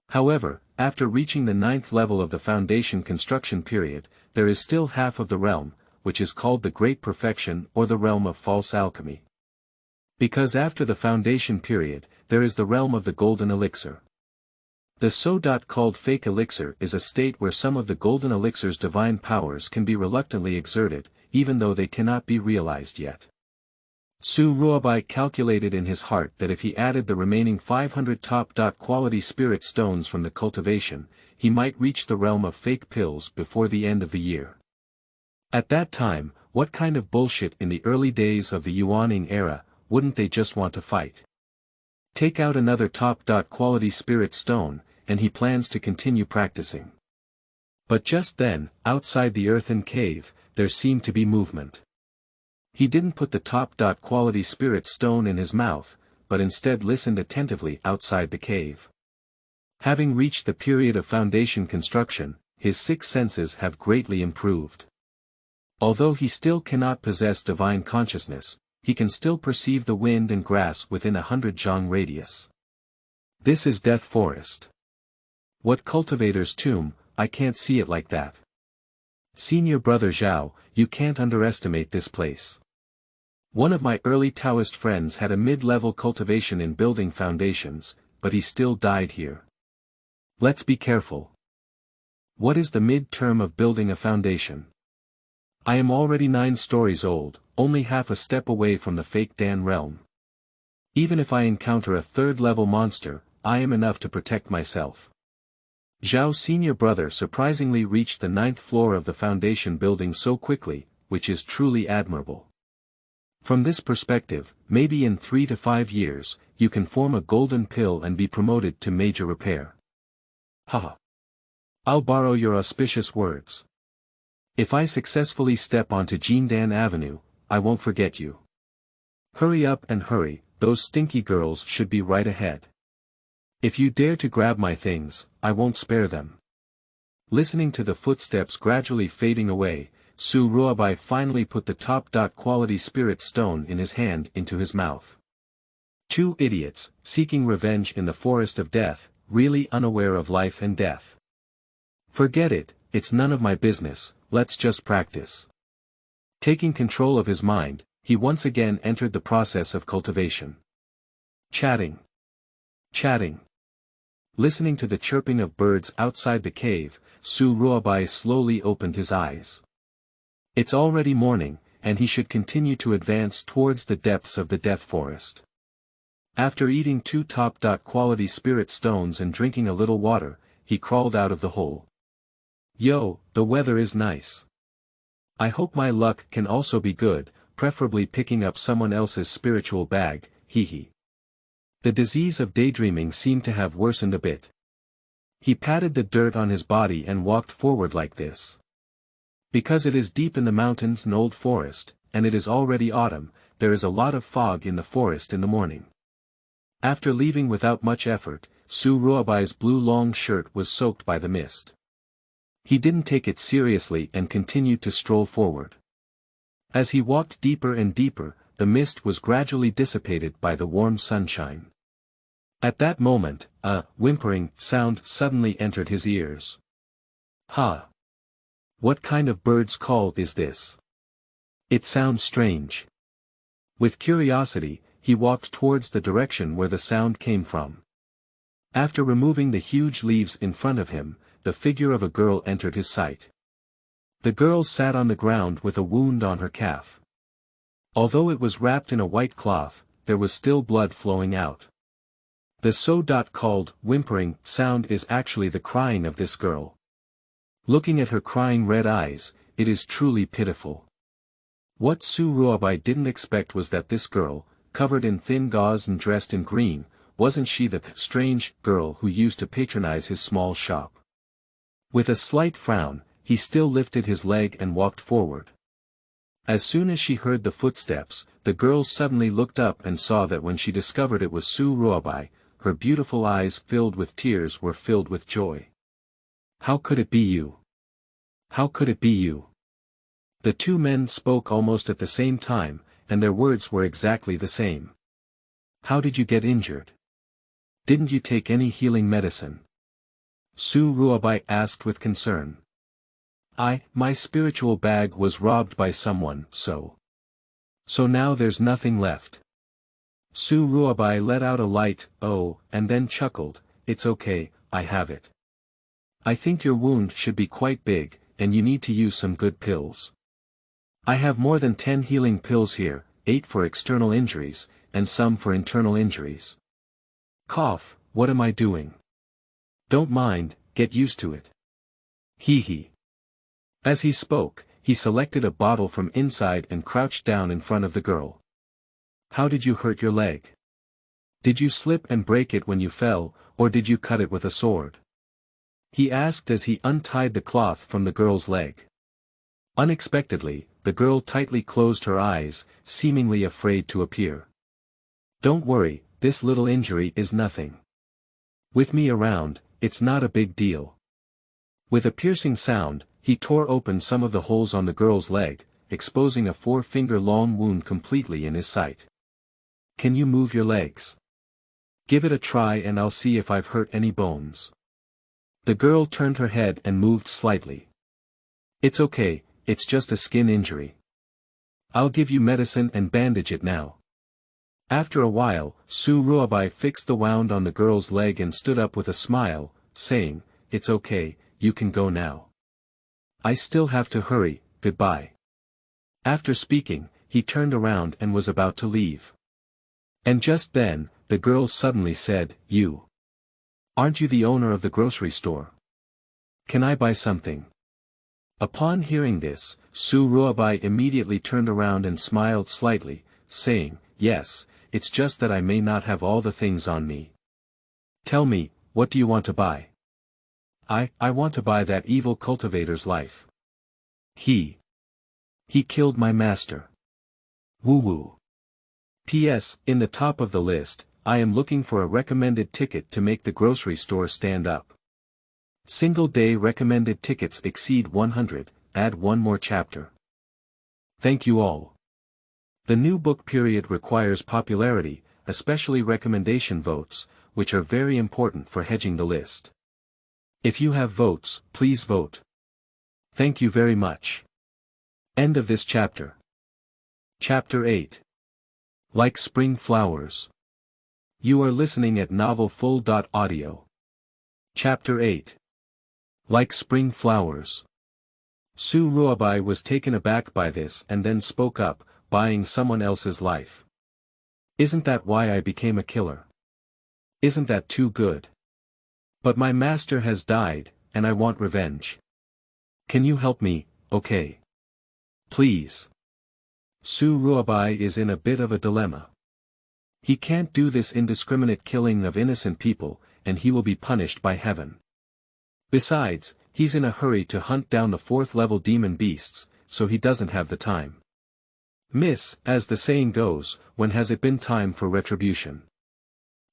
However, after reaching the 9th level of the foundation construction period, there is still half of the realm, which is called the Great Perfection or the realm of false alchemy. Because after the foundation period, there is the realm of the golden elixir. The so-called fake elixir is a state where some of the golden elixir's divine powers can be reluctantly exerted, even though they cannot be realized yet. Su Ruobai calculated in his heart that if he added the remaining 500 top-quality spirit stones from the cultivation, he might reach the realm of fake pills before the end of the year. At that time, what kind of bullshit in the early days of the Yuaning era, wouldn't they just want to fight? Take out another top-quality spirit stone, and he plans to continue practicing. But just then, outside the earthen cave, there seemed to be movement. He didn't put the top-quality spirit stone in his mouth, but instead listened attentively outside the cave. Having reached the period of foundation construction, his 6 senses have greatly improved. Although he still cannot possess divine consciousness, he can still perceive the wind and grass within 100 zhang radius. This is Death Forest. What cultivator's tomb, I can't see it like that. Senior brother Zhao, you can't underestimate this place. One of my early Taoist friends had a mid-level cultivation in building foundations, but he still died here. Let's be careful. What is the mid-term of building a foundation? I am already 9 stories old, only half a step away from the fake Dan realm. Even if I encounter a 3rd-level monster, I am enough to protect myself. Zhao's senior brother surprisingly reached the 9th floor of the foundation building so quickly, which is truly admirable. From this perspective, maybe in 3 to 5 years, you can form a golden pill and be promoted to major repair. Haha. I'll borrow your auspicious words. If I successfully step onto Jindan Avenue, I won't forget you. Hurry up and hurry, those stinky girls should be right ahead. If you dare to grab my things, I won't spare them. Listening to the footsteps gradually fading away, Su Ruobai finally put the top-quality spirit stone in his hand into his mouth. 2 idiots, seeking revenge in the forest of death, really unaware of life and death. Forget it, it's none of my business, let's just practice. Taking control of his mind, he once again entered the process of cultivation. Chatting. Listening to the chirping of birds outside the cave, Su Ruobai slowly opened his eyes. It's already morning, and he should continue to advance towards the depths of the death forest. After eating 2 top-quality spirit stones and drinking a little water, he crawled out of the hole. Yo, the weather is nice. I hope my luck can also be good, preferably picking up someone else's spiritual bag, hee. The disease of daydreaming seemed to have worsened a bit. He patted the dirt on his body and walked forward like this. Because it is deep in the mountains and old forest, and it is already autumn, there is a lot of fog in the forest in the morning. After leaving without much effort, Su Ruobai's blue long shirt was soaked by the mist. He didn't take it seriously and continued to stroll forward. As he walked deeper and deeper, the mist was gradually dissipated by the warm sunshine. At that moment, a whimpering sound suddenly entered his ears. Ha! What kind of bird's call is this? It sounds strange. With curiosity, he walked towards the direction where the sound came from. After removing the huge leaves in front of him, the figure of a girl entered his sight. The girl sat on the ground with a wound on her calf. Although it was wrapped in a white cloth, there was still blood flowing out. The so-called whimpering sound is actually the crying of this girl. Looking at her crying red eyes, it is truly pitiful. What Su Ruobai didn't expect was that this girl, covered in thin gauze and dressed in green, wasn't she the strange girl who used to patronize his small shop. With a slight frown, he still lifted his leg and walked forward. As soon as she heard the footsteps, the girl suddenly looked up and saw that when she discovered it was Su Ruobai, her beautiful eyes filled with tears were filled with joy. How could it be you? How could it be you? The two men spoke almost at the same time, and their words were exactly the same. How did you get injured? Didn't you take any healing medicine? Su Ruobai asked with concern. My spiritual bag was robbed by someone, so now there's nothing left. Su Ruobai let out a light, oh, and then chuckled, it's okay, I have it. I think your wound should be quite big, and you need to use some good pills. I have more than 10 healing pills here, 8 for external injuries, and some for internal injuries. Cough, what am I doing? Don't mind, get used to it. Hee hee. As he spoke, he selected a bottle from inside and crouched down in front of the girl. How did you hurt your leg? Did you slip and break it when you fell, or did you cut it with a sword? He asked as he untied the cloth from the girl's leg. Unexpectedly, the girl tightly closed her eyes, seemingly afraid to appear. Don't worry, this little injury is nothing. With me around, it's not a big deal. With a piercing sound, he tore open some of the holes on the girl's leg, exposing a 4-finger-long wound completely in his sight. Can you move your legs? Give it a try and I'll see if I've hurt any bones. The girl turned her head and moved slightly. It's okay, it's just a skin injury. I'll give you medicine and bandage it now. After a while, Su Ruobai fixed the wound on the girl's leg and stood up with a smile, saying, it's okay, you can go now. I still have to hurry, goodbye. After speaking, he turned around and was about to leave. And just then, the girl suddenly said, you. Aren't you the owner of the grocery store? Can I buy something? Upon hearing this, Su Ruobai immediately turned around and smiled slightly, saying, yes, it's just that I may not have all the things on me. Tell me, what do you want to buy? I want to buy that evil cultivator's life. He killed my master. Woo-woo. P.S. In the top of the list, I am looking for a recommended ticket to make the grocery store stand up. Single-day recommended tickets exceed 100, add one more chapter. Thank you all. The new book period requires popularity, especially recommendation votes, which are very important for hedging the list. If you have votes, please vote. Thank you very much. End of this chapter. Chapter 8. Like Spring Flowers. You are listening at novelfull.audio. Chapter 8. Like Spring Flowers. Su Ruobai was taken aback by this and then spoke up, buying someone else's life. Isn't that why I became a killer? Isn't that too good? But my master has died, and I want revenge. Can you help me, okay? Please. Su Ruobai is in a bit of a dilemma. He can't do this indiscriminate killing of innocent people, and he will be punished by heaven. Besides, he's in a hurry to hunt down the 4th level demon beasts, so he doesn't have the time. Miss, as the saying goes, when has it been time for retribution?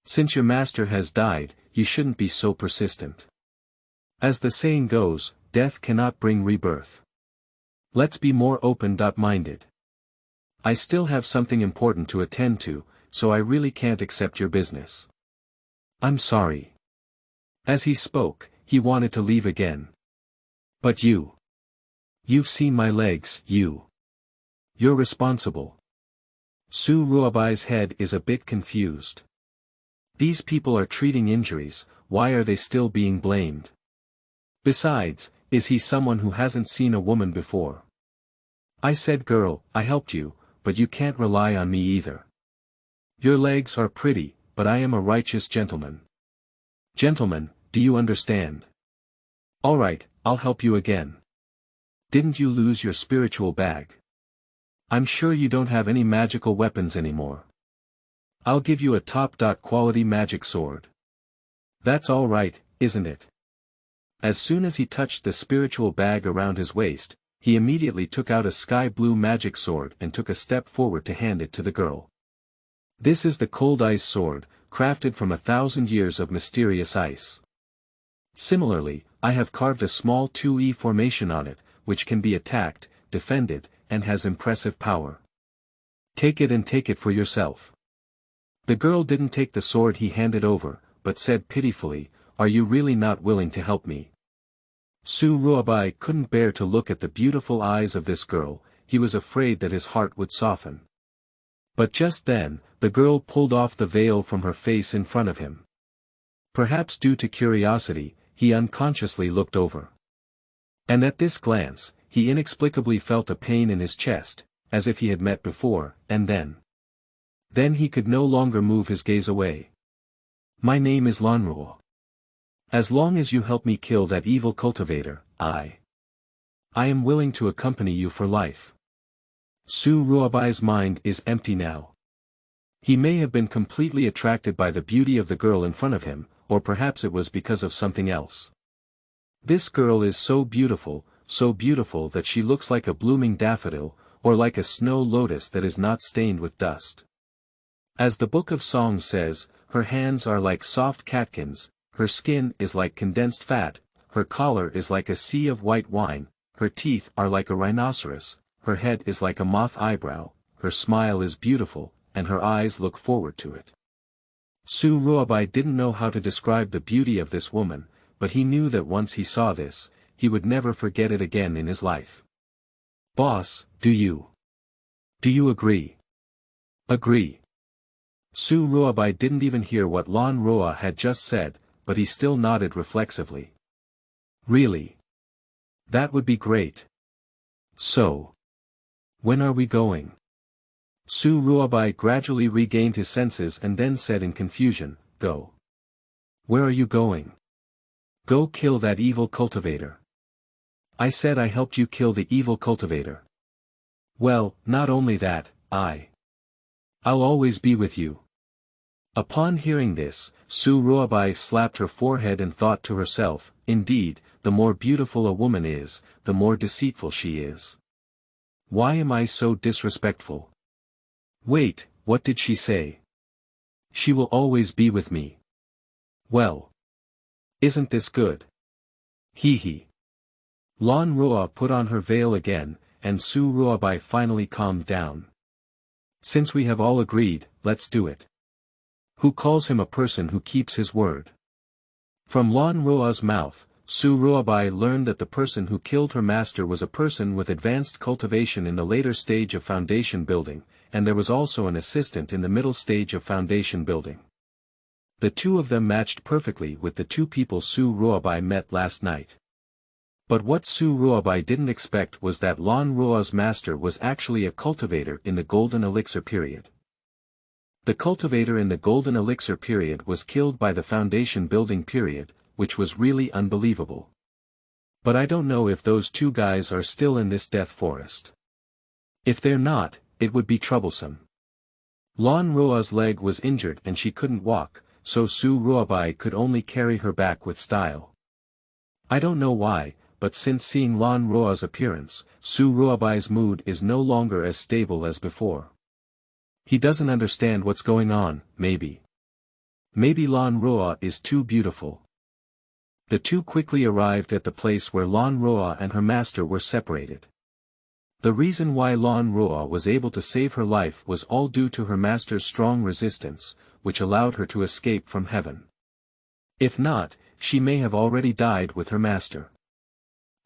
Since your master has died, you shouldn't be so persistent. As the saying goes, death cannot bring rebirth. Let's be more open-minded. I still have something important to attend to, so I really can't accept your business. I'm sorry. As he spoke, he wanted to leave again. But you've seen my legs, you're responsible. Su Ruobai's head is a bit confused. These people are treating injuries, why are they still being blamed? Besides, is he someone who hasn't seen a woman before? I said girl, I helped you, but you can't rely on me either. Your legs are pretty, but I am a righteous gentleman. Gentlemen, do you understand? Alright, I'll help you again. Didn't you lose your spiritual bag? I'm sure you don't have any magical weapons anymore. I'll give you a top-quality magic sword. That's all right, isn't it? As soon as he touched the spiritual bag around his waist, he immediately took out a sky-blue magic sword and took a step forward to hand it to the girl. This is the cold ice sword, crafted from 1,000 years of mysterious ice. Similarly, I have carved a small 2E formation on it, which can be attacked, defended, and has impressive power. Take it and take it for yourself. The girl didn't take the sword he handed over, but said pitifully, are you really not willing to help me? Su Ruobai couldn't bear to look at the beautiful eyes of this girl, he was afraid that his heart would soften. But just then, the girl pulled off the veil from her face in front of him. Perhaps due to curiosity, he unconsciously looked over. And at this glance, he inexplicably felt a pain in his chest, as if he had met before, and then he could no longer move his gaze away. My name is Lanruo. As long as you help me kill that evil cultivator, I am willing to accompany you for life. Su Ruobai's mind is empty now. He may have been completely attracted by the beauty of the girl in front of him, or perhaps it was because of something else. This girl is so beautiful that she looks like a blooming daffodil, or like a snow lotus that is not stained with dust. As the Book of Songs says, her hands are like soft catkins, her skin is like condensed fat, her collar is like a sea of white wine, her teeth are like a rhinoceros, her head is like a moth eyebrow, her smile is beautiful, and her eyes look forward to it. Su Ruobai didn't know how to describe the beauty of this woman, but he knew that once he saw this, he would never forget it again in his life. Boss, do you agree? Agree. Su Ruobai didn't even hear what Lan Roa had just said, but he still nodded reflexively. Really? That would be great. So, when are we going? Su Ruobai gradually regained his senses and then said in confusion, Go. Where are you going? Go kill that evil cultivator. I said I helped you kill the evil cultivator. Well, not only that, I'll always be with you. Upon hearing this, Su Ruobai slapped her forehead and thought to herself, indeed, the more beautiful a woman is, the more deceitful she is. Why am I so disrespectful? Wait, what did she say? She will always be with me. Well. Isn't this good? Hee. Lan Roa put on her veil again, and Su Ruobai finally calmed down. Since we have all agreed, let's do it. Who calls him a person who keeps his word? From Lan Roa's mouth, Su Ruobai learned that the person who killed her master was a person with advanced cultivation in the later stage of foundation building, and there was also an assistant in the middle stage of foundation building. The two of them matched perfectly with the two people Su Ruobai met last night. But what Su Ruobai didn't expect was that Lan Roa's master was actually a cultivator in the Golden Elixir period. The cultivator in the Golden Elixir period was killed by the foundation building period, which was really unbelievable. But I don't know if those two guys are still in this death forest. If they're not, it would be troublesome. Lan Roa's leg was injured and she couldn't walk, so Su Ruobai could only carry her back with style. I don't know why, but since seeing Lan Ruo's appearance, Su Ruobai's mood is no longer as stable as before. He doesn't understand what's going on, maybe. Maybe Lan Ruo is too beautiful. The two quickly arrived at the place where Lan Ruo and her master were separated. The reason why Lan Ruo was able to save her life was all due to her master's strong resistance, which allowed her to escape from heaven. If not, she may have already died with her master.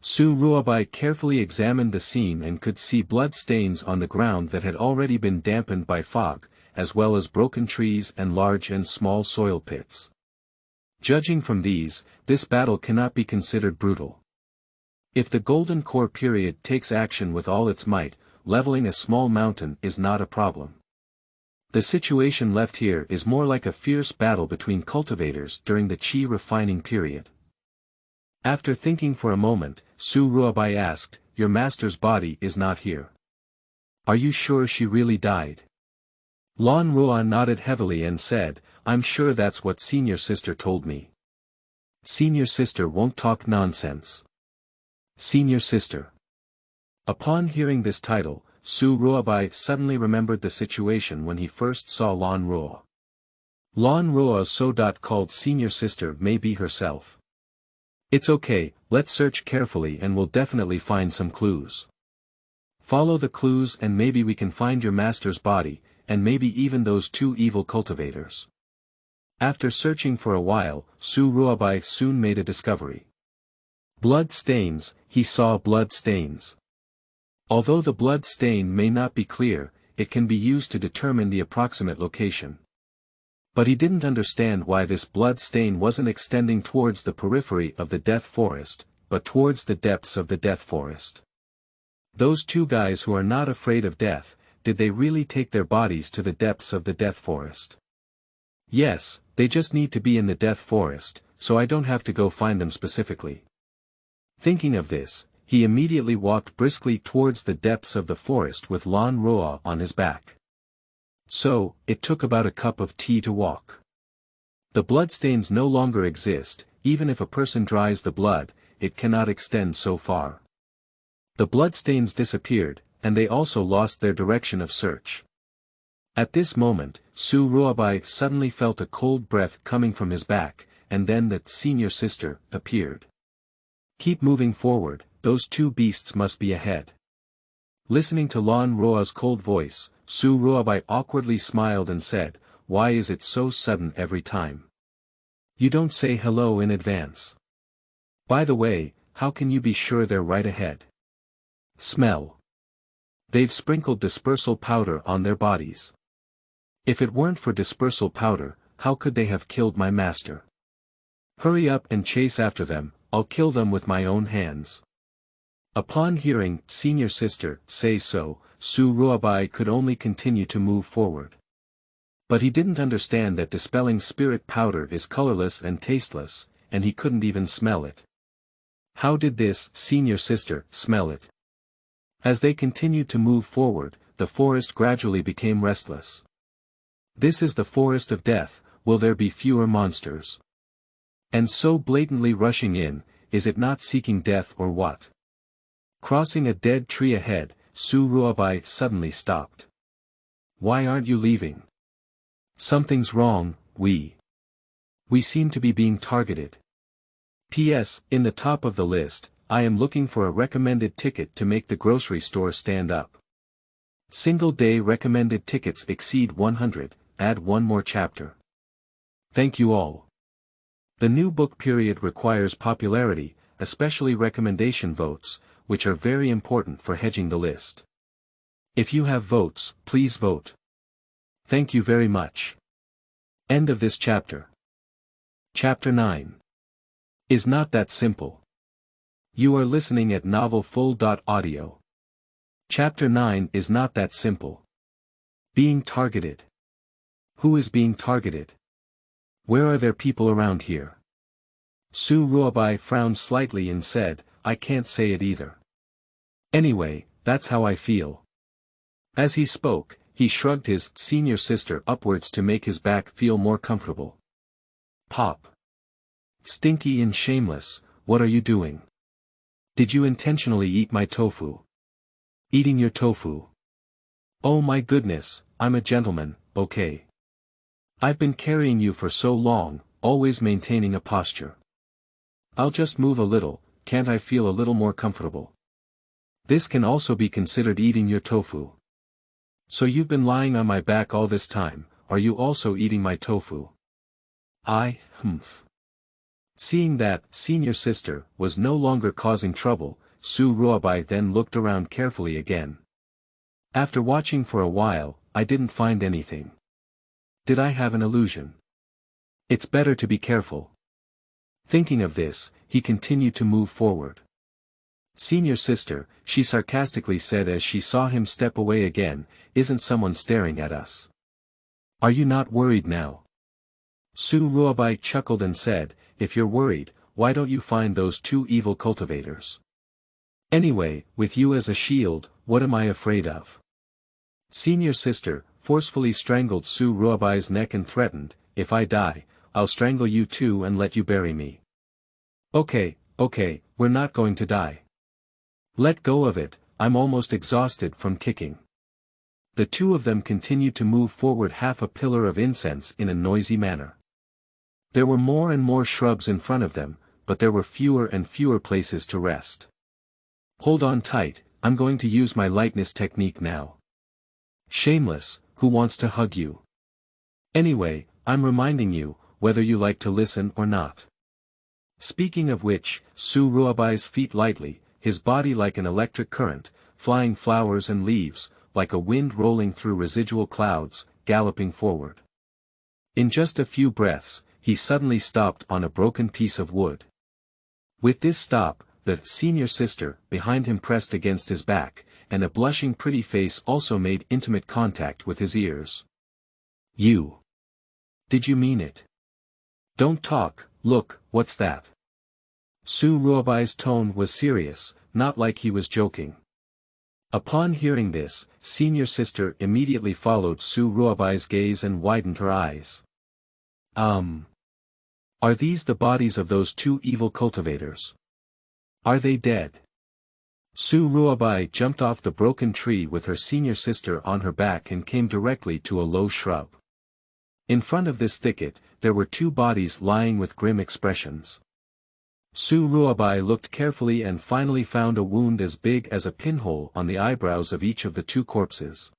Su Ruobai carefully examined the scene and could see blood stains on the ground that had already been dampened by fog, as well as broken trees and large and small soil pits. Judging from these, this battle cannot be considered brutal. If the Golden Core period takes action with all its might, leveling a small mountain is not a problem. The situation left here is more like a fierce battle between cultivators during the Qi refining period. After thinking for a moment, Su Ruobai asked, "Your master's body is not here. Are you sure she really died?" Lan Ruo nodded heavily and said, "I'm sure that's what senior sister told me." Senior sister won't talk nonsense. Senior sister. Upon hearing this title, Su Ruobai suddenly remembered the situation when he first saw Lan Ruo. Lan Ruo so-called senior sister may be herself. It's okay, let's search carefully and we'll definitely find some clues. Follow the clues and maybe we can find your master's body, and maybe even those two evil cultivators. After searching for a while, Su Ruobai soon made a discovery. Blood stains, he saw blood stains. Although the blood stain may not be clear, it can be used to determine the approximate location. But he didn't understand why this blood stain wasn't extending towards the periphery of the Death Forest, but towards the depths of the Death Forest. Those two guys who are not afraid of death, did they really take their bodies to the depths of the Death Forest? Yes, they just need to be in the Death Forest, so I don't have to go find them specifically. Thinking of this, he immediately walked briskly towards the depths of the forest with Lan Ruo on his back. So, it took about a cup of tea to walk. The bloodstains no longer exist, even if a person dries the blood, it cannot extend so far. The bloodstains disappeared, and they also lost their direction of search. At this moment, Su Ruobai suddenly felt a cold breath coming from his back, and then the senior sister appeared. Keep moving forward, those two beasts must be ahead. Listening to Lan Ruo's cold voice, Su Ruobai awkwardly smiled and said, "Why is it so sudden every time? You don't say hello in advance. By the way, how can you be sure they're right ahead? Smell. They've sprinkled dispersal powder on their bodies. If it weren't for dispersal powder, how could they have killed my master? Hurry up and chase after them, I'll kill them with my own hands." Upon hearing senior sister say so, Su Ruobai could only continue to move forward. But he didn't understand that dispelling spirit powder is colorless and tasteless, and he couldn't even smell it. How did this senior sister smell it? As they continued to move forward, the forest gradually became restless. This is the forest of death, will there be fewer monsters? And so blatantly rushing in, is it not seeking death or what? Crossing a dead tree ahead, Su Ruobai suddenly stopped. "Why aren't you leaving? Something's wrong, we seem to be being targeted. P.S. In the top of the list, I am looking for a recommended ticket to make the grocery store stand up. Single-day recommended tickets exceed 100, add one more chapter. Thank you all." The new book period requires popularity, especially recommendation votes, which are very important for hedging the list. If you have votes, please vote. Thank you very much. End of this chapter. Chapter 9. Is not that simple. You are listening at novelfull.audio. Chapter 9 is not that simple. Being targeted. Who is being targeted? Where are there people around here? Su Ruobai frowned slightly and said, "I can't say it either. Anyway, that's how I feel." As he spoke, he shrugged his senior sister upwards to make his back feel more comfortable. Pop. Stinky and shameless, what are you doing? Did you intentionally eat my tofu? Eating your tofu? Oh my goodness, I'm a gentleman, okay. I've been carrying you for so long, always maintaining a posture. I'll just move a little, can't I feel a little more comfortable? This can also be considered eating your tofu. So you've been lying on my back all this time, are you also eating my tofu? Humph. Seeing that senior sister was no longer causing trouble, Su Ruobai then looked around carefully again. After watching for a while, I didn't find anything. Did I have an illusion? It's better to be careful. Thinking of this, he continued to move forward. Senior sister, she sarcastically said as she saw him step away again, isn't someone staring at us? Are you not worried now? Su Ruobai chuckled and said, if you're worried, why don't you find those two evil cultivators? Anyway, with you as a shield, what am I afraid of? Senior sister forcefully strangled Su Ruobai's neck and threatened, if I die, I'll strangle you too and let you bury me. Okay, we're not going to die. Let go of it, I'm almost exhausted from kicking. The two of them continued to move forward half a pillar of incense in a noisy manner. There were more and more shrubs in front of them, but there were fewer and fewer places to rest. Hold on tight, I'm going to use my lightness technique now. Shameless, who wants to hug you? Anyway, I'm reminding you, whether you like to listen or not. Speaking of which, Su Ruobai's feet lightly, his body like an electric current, flying flowers and leaves, like a wind rolling through residual clouds, galloping forward. In just a few breaths, he suddenly stopped on a broken piece of wood. With this stop, the senior sister behind him pressed against his back, and a blushing pretty face also made intimate contact with his ears. You. Did you mean it? Don't talk, look, what's that? Su Ruobai's tone was serious, not like he was joking. Upon hearing this, senior sister immediately followed Su Ruobai's gaze and widened her eyes. Are these the bodies of those two evil cultivators? Are they dead? Su Ruobai jumped off the broken tree with her senior sister on her back and came directly to a low shrub. In front of this thicket, there were two bodies lying with grim expressions. Su Ruobai looked carefully and finally found a wound as big as a pinhole on the eyebrows of each of the two corpses.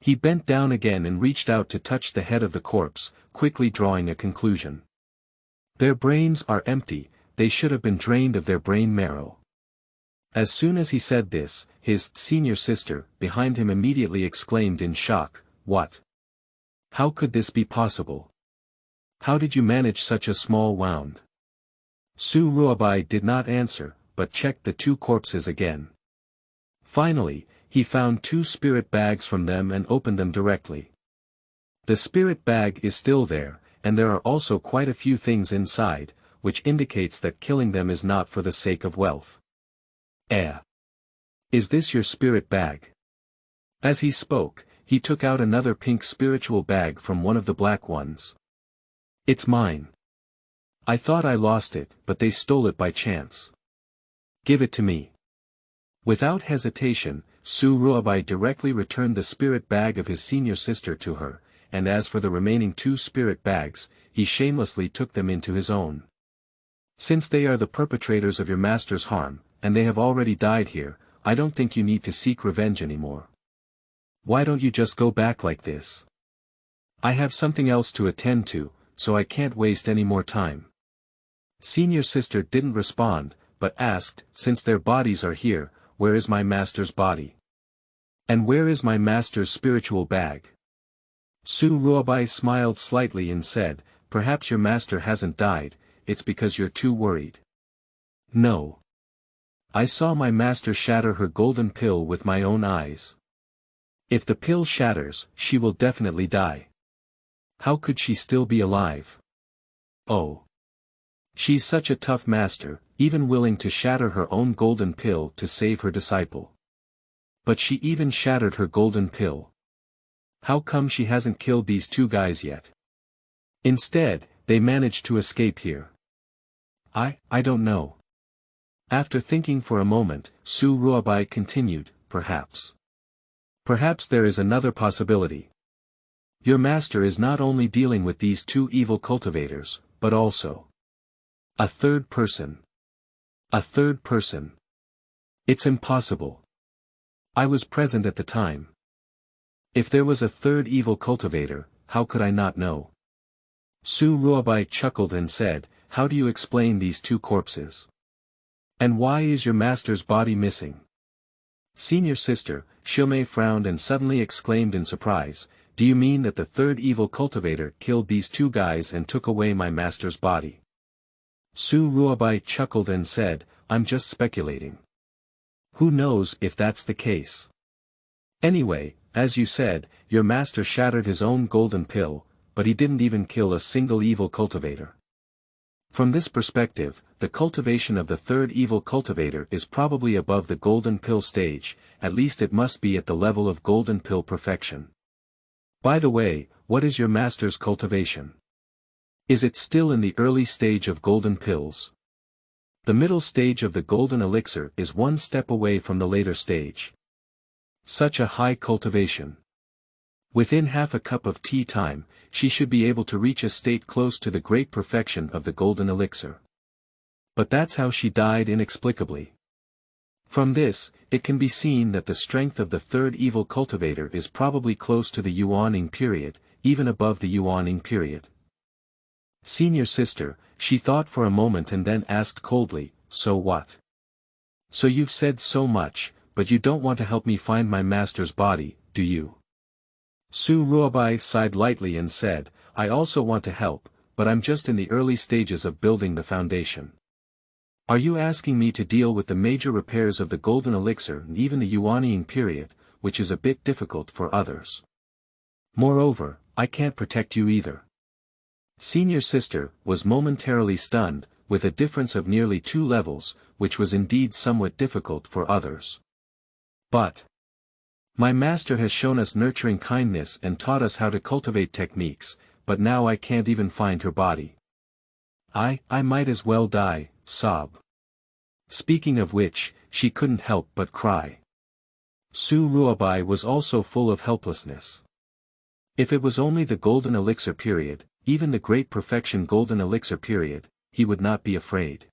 He bent down again and reached out to touch the head of the corpse, quickly drawing a conclusion. Their brains are empty, they should have been drained of their brain marrow. As soon as he said this, his senior sister behind him immediately exclaimed in shock, "What? How could this be possible? How did you manage such a small wound?" Su Ruobai did not answer, but checked the two corpses again. Finally, he found two spirit bags from them and opened them directly. The spirit bag is still there, and there are also quite a few things inside, which indicates that killing them is not for the sake of wealth. Is this your spirit bag? As he spoke, he took out another pink spiritual bag from one of the black ones. It's mine. I thought I lost it, but they stole it by chance. Give it to me. Without hesitation, Su Ruobai directly returned the spirit bag of his senior sister to her, and as for the remaining two spirit bags, he shamelessly took them into his own. Since they are the perpetrators of your master's harm, and they have already died here, I don't think you need to seek revenge anymore. Why don't you just go back like this? I have something else to attend to, so I can't waste any more time. Senior sister didn't respond, but asked, since their bodies are here, where is my master's body? And where is my master's spiritual bag? Su Ruobai smiled slightly and said, perhaps your master hasn't died, it's because you're too worried. No. I saw my master shatter her golden pill with my own eyes. If the pill shatters, she will definitely die. How could she still be alive? Oh. She's such a tough master, even willing to shatter her own golden pill to save her disciple. But she even shattered her golden pill. How come she hasn't killed these two guys yet? Instead, they managed to escape here. I don't know. After thinking for a moment, Su Ruobai continued, perhaps. Perhaps there is another possibility. Your master is not only dealing with these two evil cultivators, but also a third person. A third person. It's impossible. I was present at the time. If there was a third evil cultivator, how could I not know? Su Ruobai chuckled and said, how do you explain these two corpses? And why is your master's body missing? Senior sister, Xianlu frowned and suddenly exclaimed in surprise, do you mean that the third evil cultivator killed these two guys and took away my master's body? Su Ruobai chuckled and said, I'm just speculating. Who knows if that's the case? Anyway, as you said, your master shattered his own golden pill, but he didn't even kill a single evil cultivator. From this perspective, the cultivation of the third evil cultivator is probably above the golden pill stage, at least it must be at the level of golden pill perfection. By the way, what is your master's cultivation? Is it still in the early stage of golden pills? The middle stage of the golden elixir is one step away from the later stage. Such a high cultivation. Within half a cup of tea time, she should be able to reach a state close to the great perfection of the golden elixir. But that's how she died inexplicably. From this, it can be seen that the strength of the third evil cultivator is probably close to the Yuaning period, even above the Yuaning period. Senior sister, she thought for a moment and then asked coldly, so what? So you've said so much, but you don't want to help me find my master's body, do you? Su Ruobai sighed lightly and said, I also want to help, but I'm just in the early stages of building the foundation. Are you asking me to deal with the major repairs of the golden elixir and even the Yuaning period, which is a bit difficult for others? Moreover, I can't protect you either. Senior sister was momentarily stunned, with a difference of nearly 2 levels, which was indeed somewhat difficult for others. But my master has shown us nurturing kindness and taught us how to cultivate techniques, but now I can't even find her body. I might as well die, sob. Speaking of which, she couldn't help but cry. Su Ruobai was also full of helplessness. If it was only the golden elixir period, even the great perfection golden elixir period, he would not be afraid.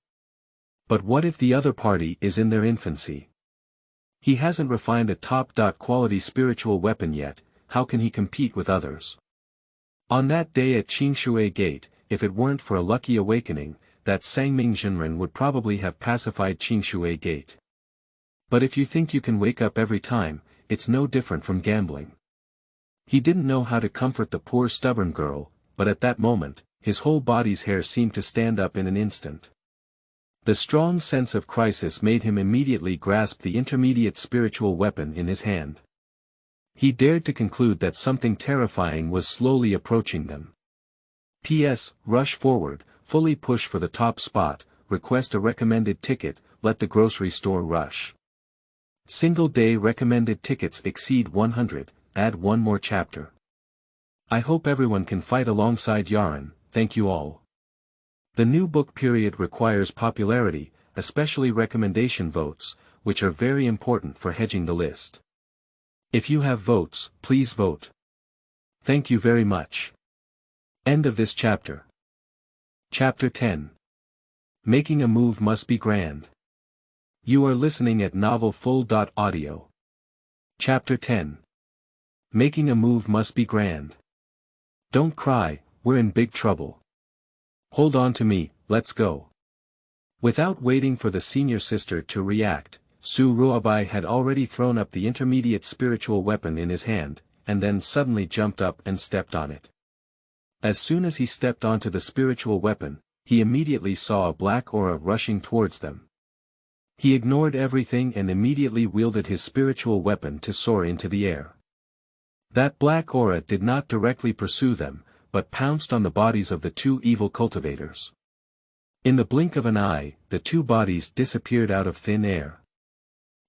But what if the other party is in their infancy? He hasn't refined a top-quality spiritual weapon yet, how can he compete with others? On that day at Qingshui Gate, if it weren't for a lucky awakening, that Sangming Zhenren would probably have pacified Qingshui Gate. But if you think you can wake up every time, it's no different from gambling. He didn't know how to comfort the poor stubborn girl, but at that moment, his whole body's hair seemed to stand up in an instant. The strong sense of crisis made him immediately grasp the intermediate spiritual weapon in his hand. He dared to conclude that something terrifying was slowly approaching them. P.S. Rush forward, fully push for the top spot, request a recommended ticket, let the grocery store rush. Single-day recommended tickets exceed 100, add one more chapter. I hope everyone can fight alongside Yaren, thank you all. The new book period requires popularity, especially recommendation votes, which are very important for hedging the list. If you have votes, please vote. Thank you very much. End of this chapter. Chapter 10. Making a move must be grand. You are listening at novelfull.audio. Chapter 10. Making a move must be grand. Don't cry, we're in big trouble. Hold on to me, let's go. Without waiting for the senior sister to react, Su Ruobai had already thrown up the intermediate spiritual weapon in his hand, and then suddenly jumped up and stepped on it. As soon as he stepped onto the spiritual weapon, he immediately saw a black aura rushing towards them. He ignored everything and immediately wielded his spiritual weapon to soar into the air. That black aura did not directly pursue them, but pounced on the bodies of the two evil cultivators. In the blink of an eye, the two bodies disappeared out of thin air.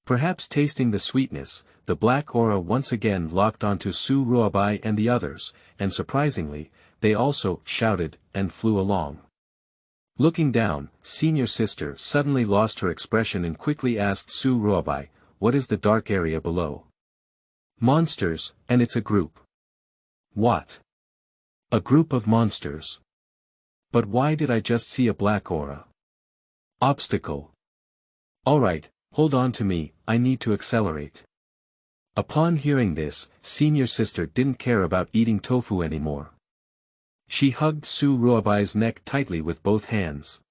Perhaps tasting the sweetness, the black aura once again locked onto Su Ruobai and the others, and surprisingly, they also shouted and flew along. Looking down, senior sister suddenly lost her expression and quickly asked Su Ruobai, "What is the dark area below?" "Monsters, and it's a group." "What? A group of monsters? But why did I just see a black aura?" "Obstacle. Alright, hold on to me, I need to accelerate." Upon hearing this, senior sister didn't care about eating tofu anymore. She hugged Su Ruobai's neck tightly with both hands.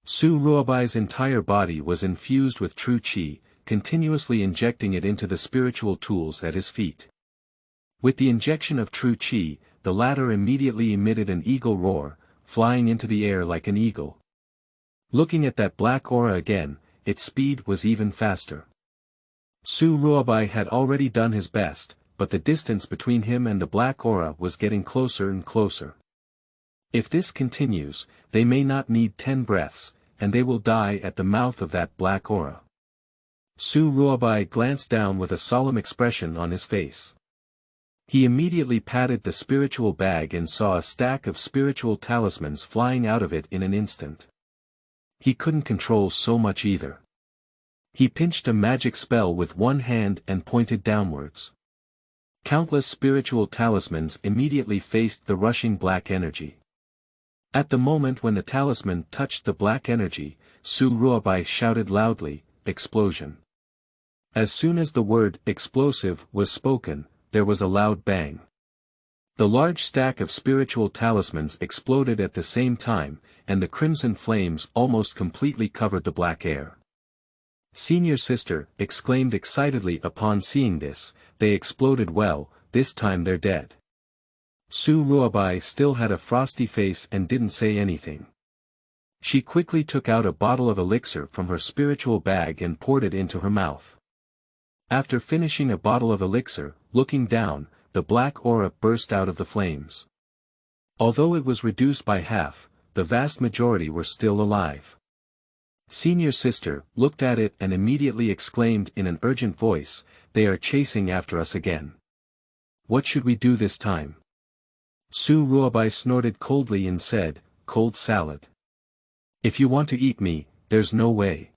Su Ruobai's entire body was infused with true qi, continuously injecting it into the spiritual tools at his feet. With the injection of true qi, the latter immediately emitted an eagle roar, flying into the air like an eagle. Looking at that black aura again, its speed was even faster. Su Ruobai had already done his best, but the distance between him and the black aura was getting closer and closer. If this continues, they may not need 10 breaths, and they will die at the mouth of that black aura. Su Ruobai glanced down with a solemn expression on his face. He immediately patted the spiritual bag and saw a stack of spiritual talismans flying out of it in an instant. He couldn't control so much either. He pinched a magic spell with one hand and pointed downwards. Countless spiritual talismans immediately faced the rushing black energy. At the moment when the talisman touched the black energy, Su Ruobai shouted loudly, "Explosion." As soon as the word "explosive" was spoken, there was a loud bang. The large stack of spiritual talismans exploded at the same time, and the crimson flames almost completely covered the black air. Senior sister exclaimed excitedly upon seeing this, "They exploded well, this time they're dead." Su Ruobai still had a frosty face and didn't say anything. She quickly took out a bottle of elixir from her spiritual bag and poured it into her mouth. After finishing a bottle of elixir, looking down, the black aura burst out of the flames. Although it was reduced by half, the vast majority were still alive. Senior sister looked at it and immediately exclaimed in an urgent voice, "They are chasing after us again. What should we do this time?" Su Ruobai snorted coldly and said, "Cold salad. If you want to eat me, there's no way."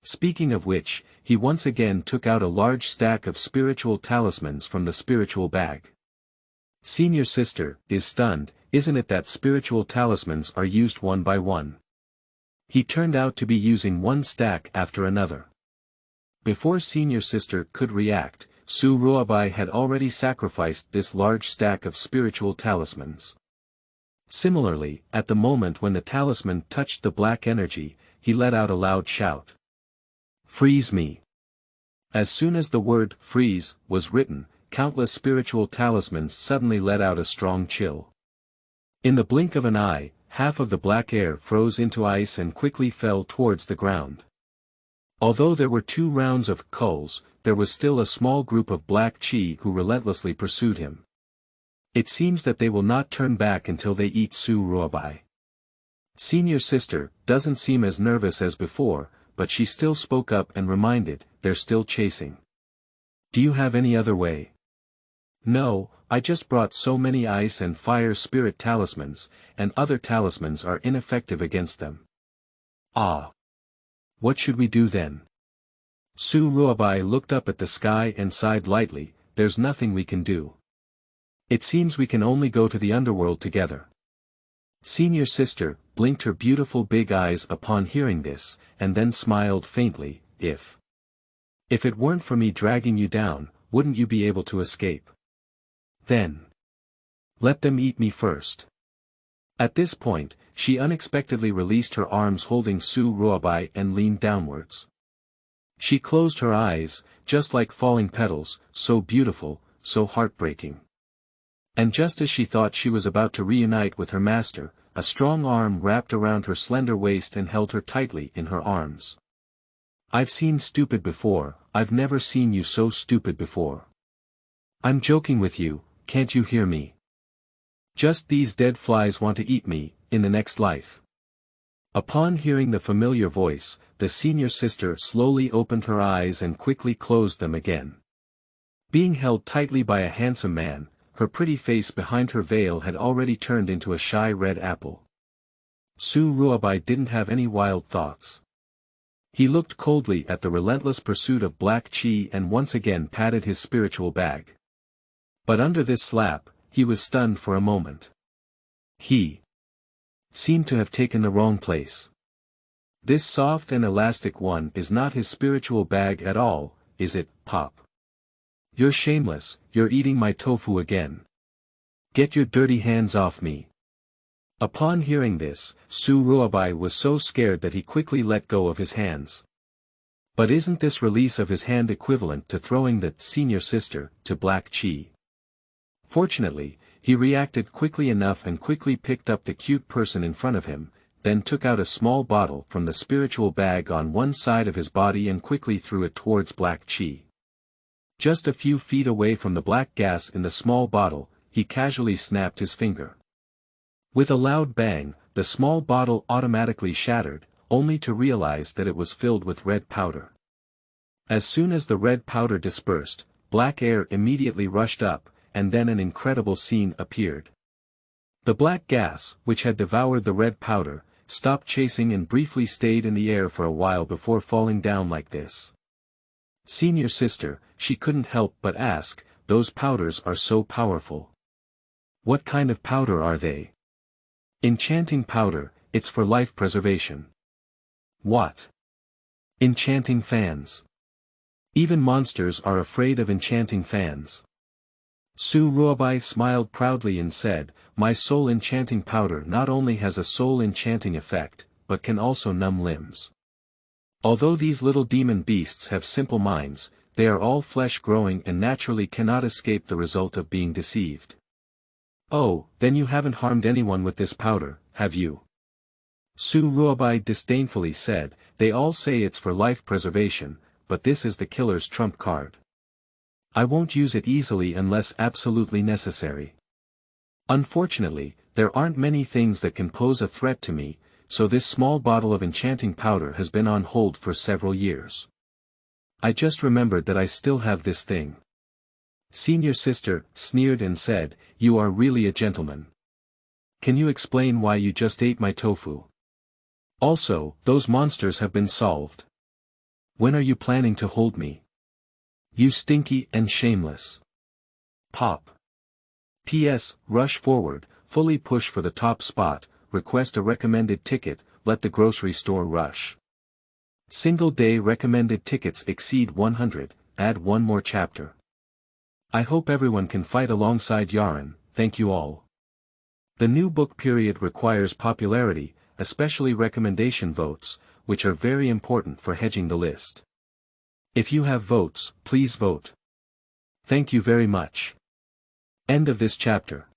Speaking of which, he once again took out a large stack of spiritual talismans from the spiritual bag. Senior sister is stunned, "Isn't it that spiritual talismans are used one by one?" He turned out to be using one stack after another. Before senior sister could react, Su Ruobai had already sacrificed this large stack of spiritual talismans. Similarly, at the moment when the talisman touched the black energy, he let out a loud shout. "Freeze me!" As soon as the word "freeze" was written, countless spiritual talismans suddenly let out a strong chill. In the blink of an eye, half of the black air froze into ice and quickly fell towards the ground. Although there were 2 rounds of culls, there was still a small group of black chi who relentlessly pursued him. It seems that they will not turn back until they eat Su Ruobai. Senior sister doesn't seem as nervous as before, but she still spoke up and reminded, "They're still chasing. Do you have any other way?" "No, I just brought so many ice and fire spirit talismans, and other talismans are ineffective against them." "Ah. What should we do then?" Su Ruobai looked up at the sky and sighed lightly, "There's nothing we can do. It seems we can only go to the underworld together." Senior sister blinked her beautiful big eyes upon hearing this, and then smiled faintly, If it weren't for me dragging you down, wouldn't you be able to escape?" "Then let them eat me first." At this point, she unexpectedly released her arms holding Su Ruobai and leaned downwards. She closed her eyes, just like falling petals, so beautiful, so heartbreaking. And just as she thought she was about to reunite with her master, a strong arm wrapped around her slender waist and held her tightly in her arms. "I've seen stupid before, I've never seen you so stupid before. I'm joking with you, can't you hear me? Just these dead flies want to eat me, in the next life." Upon hearing the familiar voice, the senior sister slowly opened her eyes and quickly closed them again. Being held tightly by a handsome man, her pretty face behind her veil had already turned into a shy red apple. Su Ruobai didn't have any wild thoughts. He looked coldly at the relentless pursuit of black qi and once again patted his spiritual bag. But under this slap, he was stunned for a moment. He seemed to have taken the wrong place. This soft and elastic one is not his spiritual bag at all, is it, Pop? You're shameless, you're eating my tofu again. Get your dirty hands off me. Upon hearing this, Su Ruobai was so scared that he quickly let go of his hands. But isn't this release of his hand equivalent to throwing the senior sister to black qi? Fortunately, he reacted quickly enough and quickly picked up the cute person in front of him, then took out a small bottle from the spiritual bag on one side of his body and quickly threw it towards black qi. Just a few feet away from the black gas in the small bottle, he casually snapped his finger. With a loud bang, the small bottle automatically shattered, only to realize that it was filled with red powder. As soon as the red powder dispersed, black air immediately rushed up, and then an incredible scene appeared. The black gas, which had devoured the red powder, stopped chasing and briefly stayed in the air for a while before falling down like this. Senior sister, she couldn't help but ask, those powders are so powerful. What kind of powder are they? Enchanting powder, it's for life preservation. What? Enchanting fans. Even monsters are afraid of enchanting fans. Su Ruobai smiled proudly and said, my soul enchanting powder not only has a soul enchanting effect, but can also numb limbs. Although these little demon beasts have simple minds, they are all flesh-growing and naturally cannot escape the result of being deceived. Oh, then you haven't harmed anyone with this powder, have you? Su Ruobai disdainfully said, they all say it's for life preservation, but this is the killer's trump card. I won't use it easily unless absolutely necessary. Unfortunately, there aren't many things that can pose a threat to me, so this small bottle of enchanting powder has been on hold for several years. I just remembered that I still have this thing. Senior sister sneered and said, you are really a gentleman. Can you explain why you just ate my tofu? Also, those monsters have been solved. When are you planning to hold me? You stinky and shameless. Pop. P.S. Rush forward, fully push for the top spot, request a recommended ticket, let the grocery store rush. Single day recommended tickets exceed 100, add one more chapter. I hope everyone can fight alongside Yaren, thank you all. The new book period requires popularity, especially recommendation votes, which are very important for hedging the list. If you have votes, please vote. Thank you very much. End of this chapter.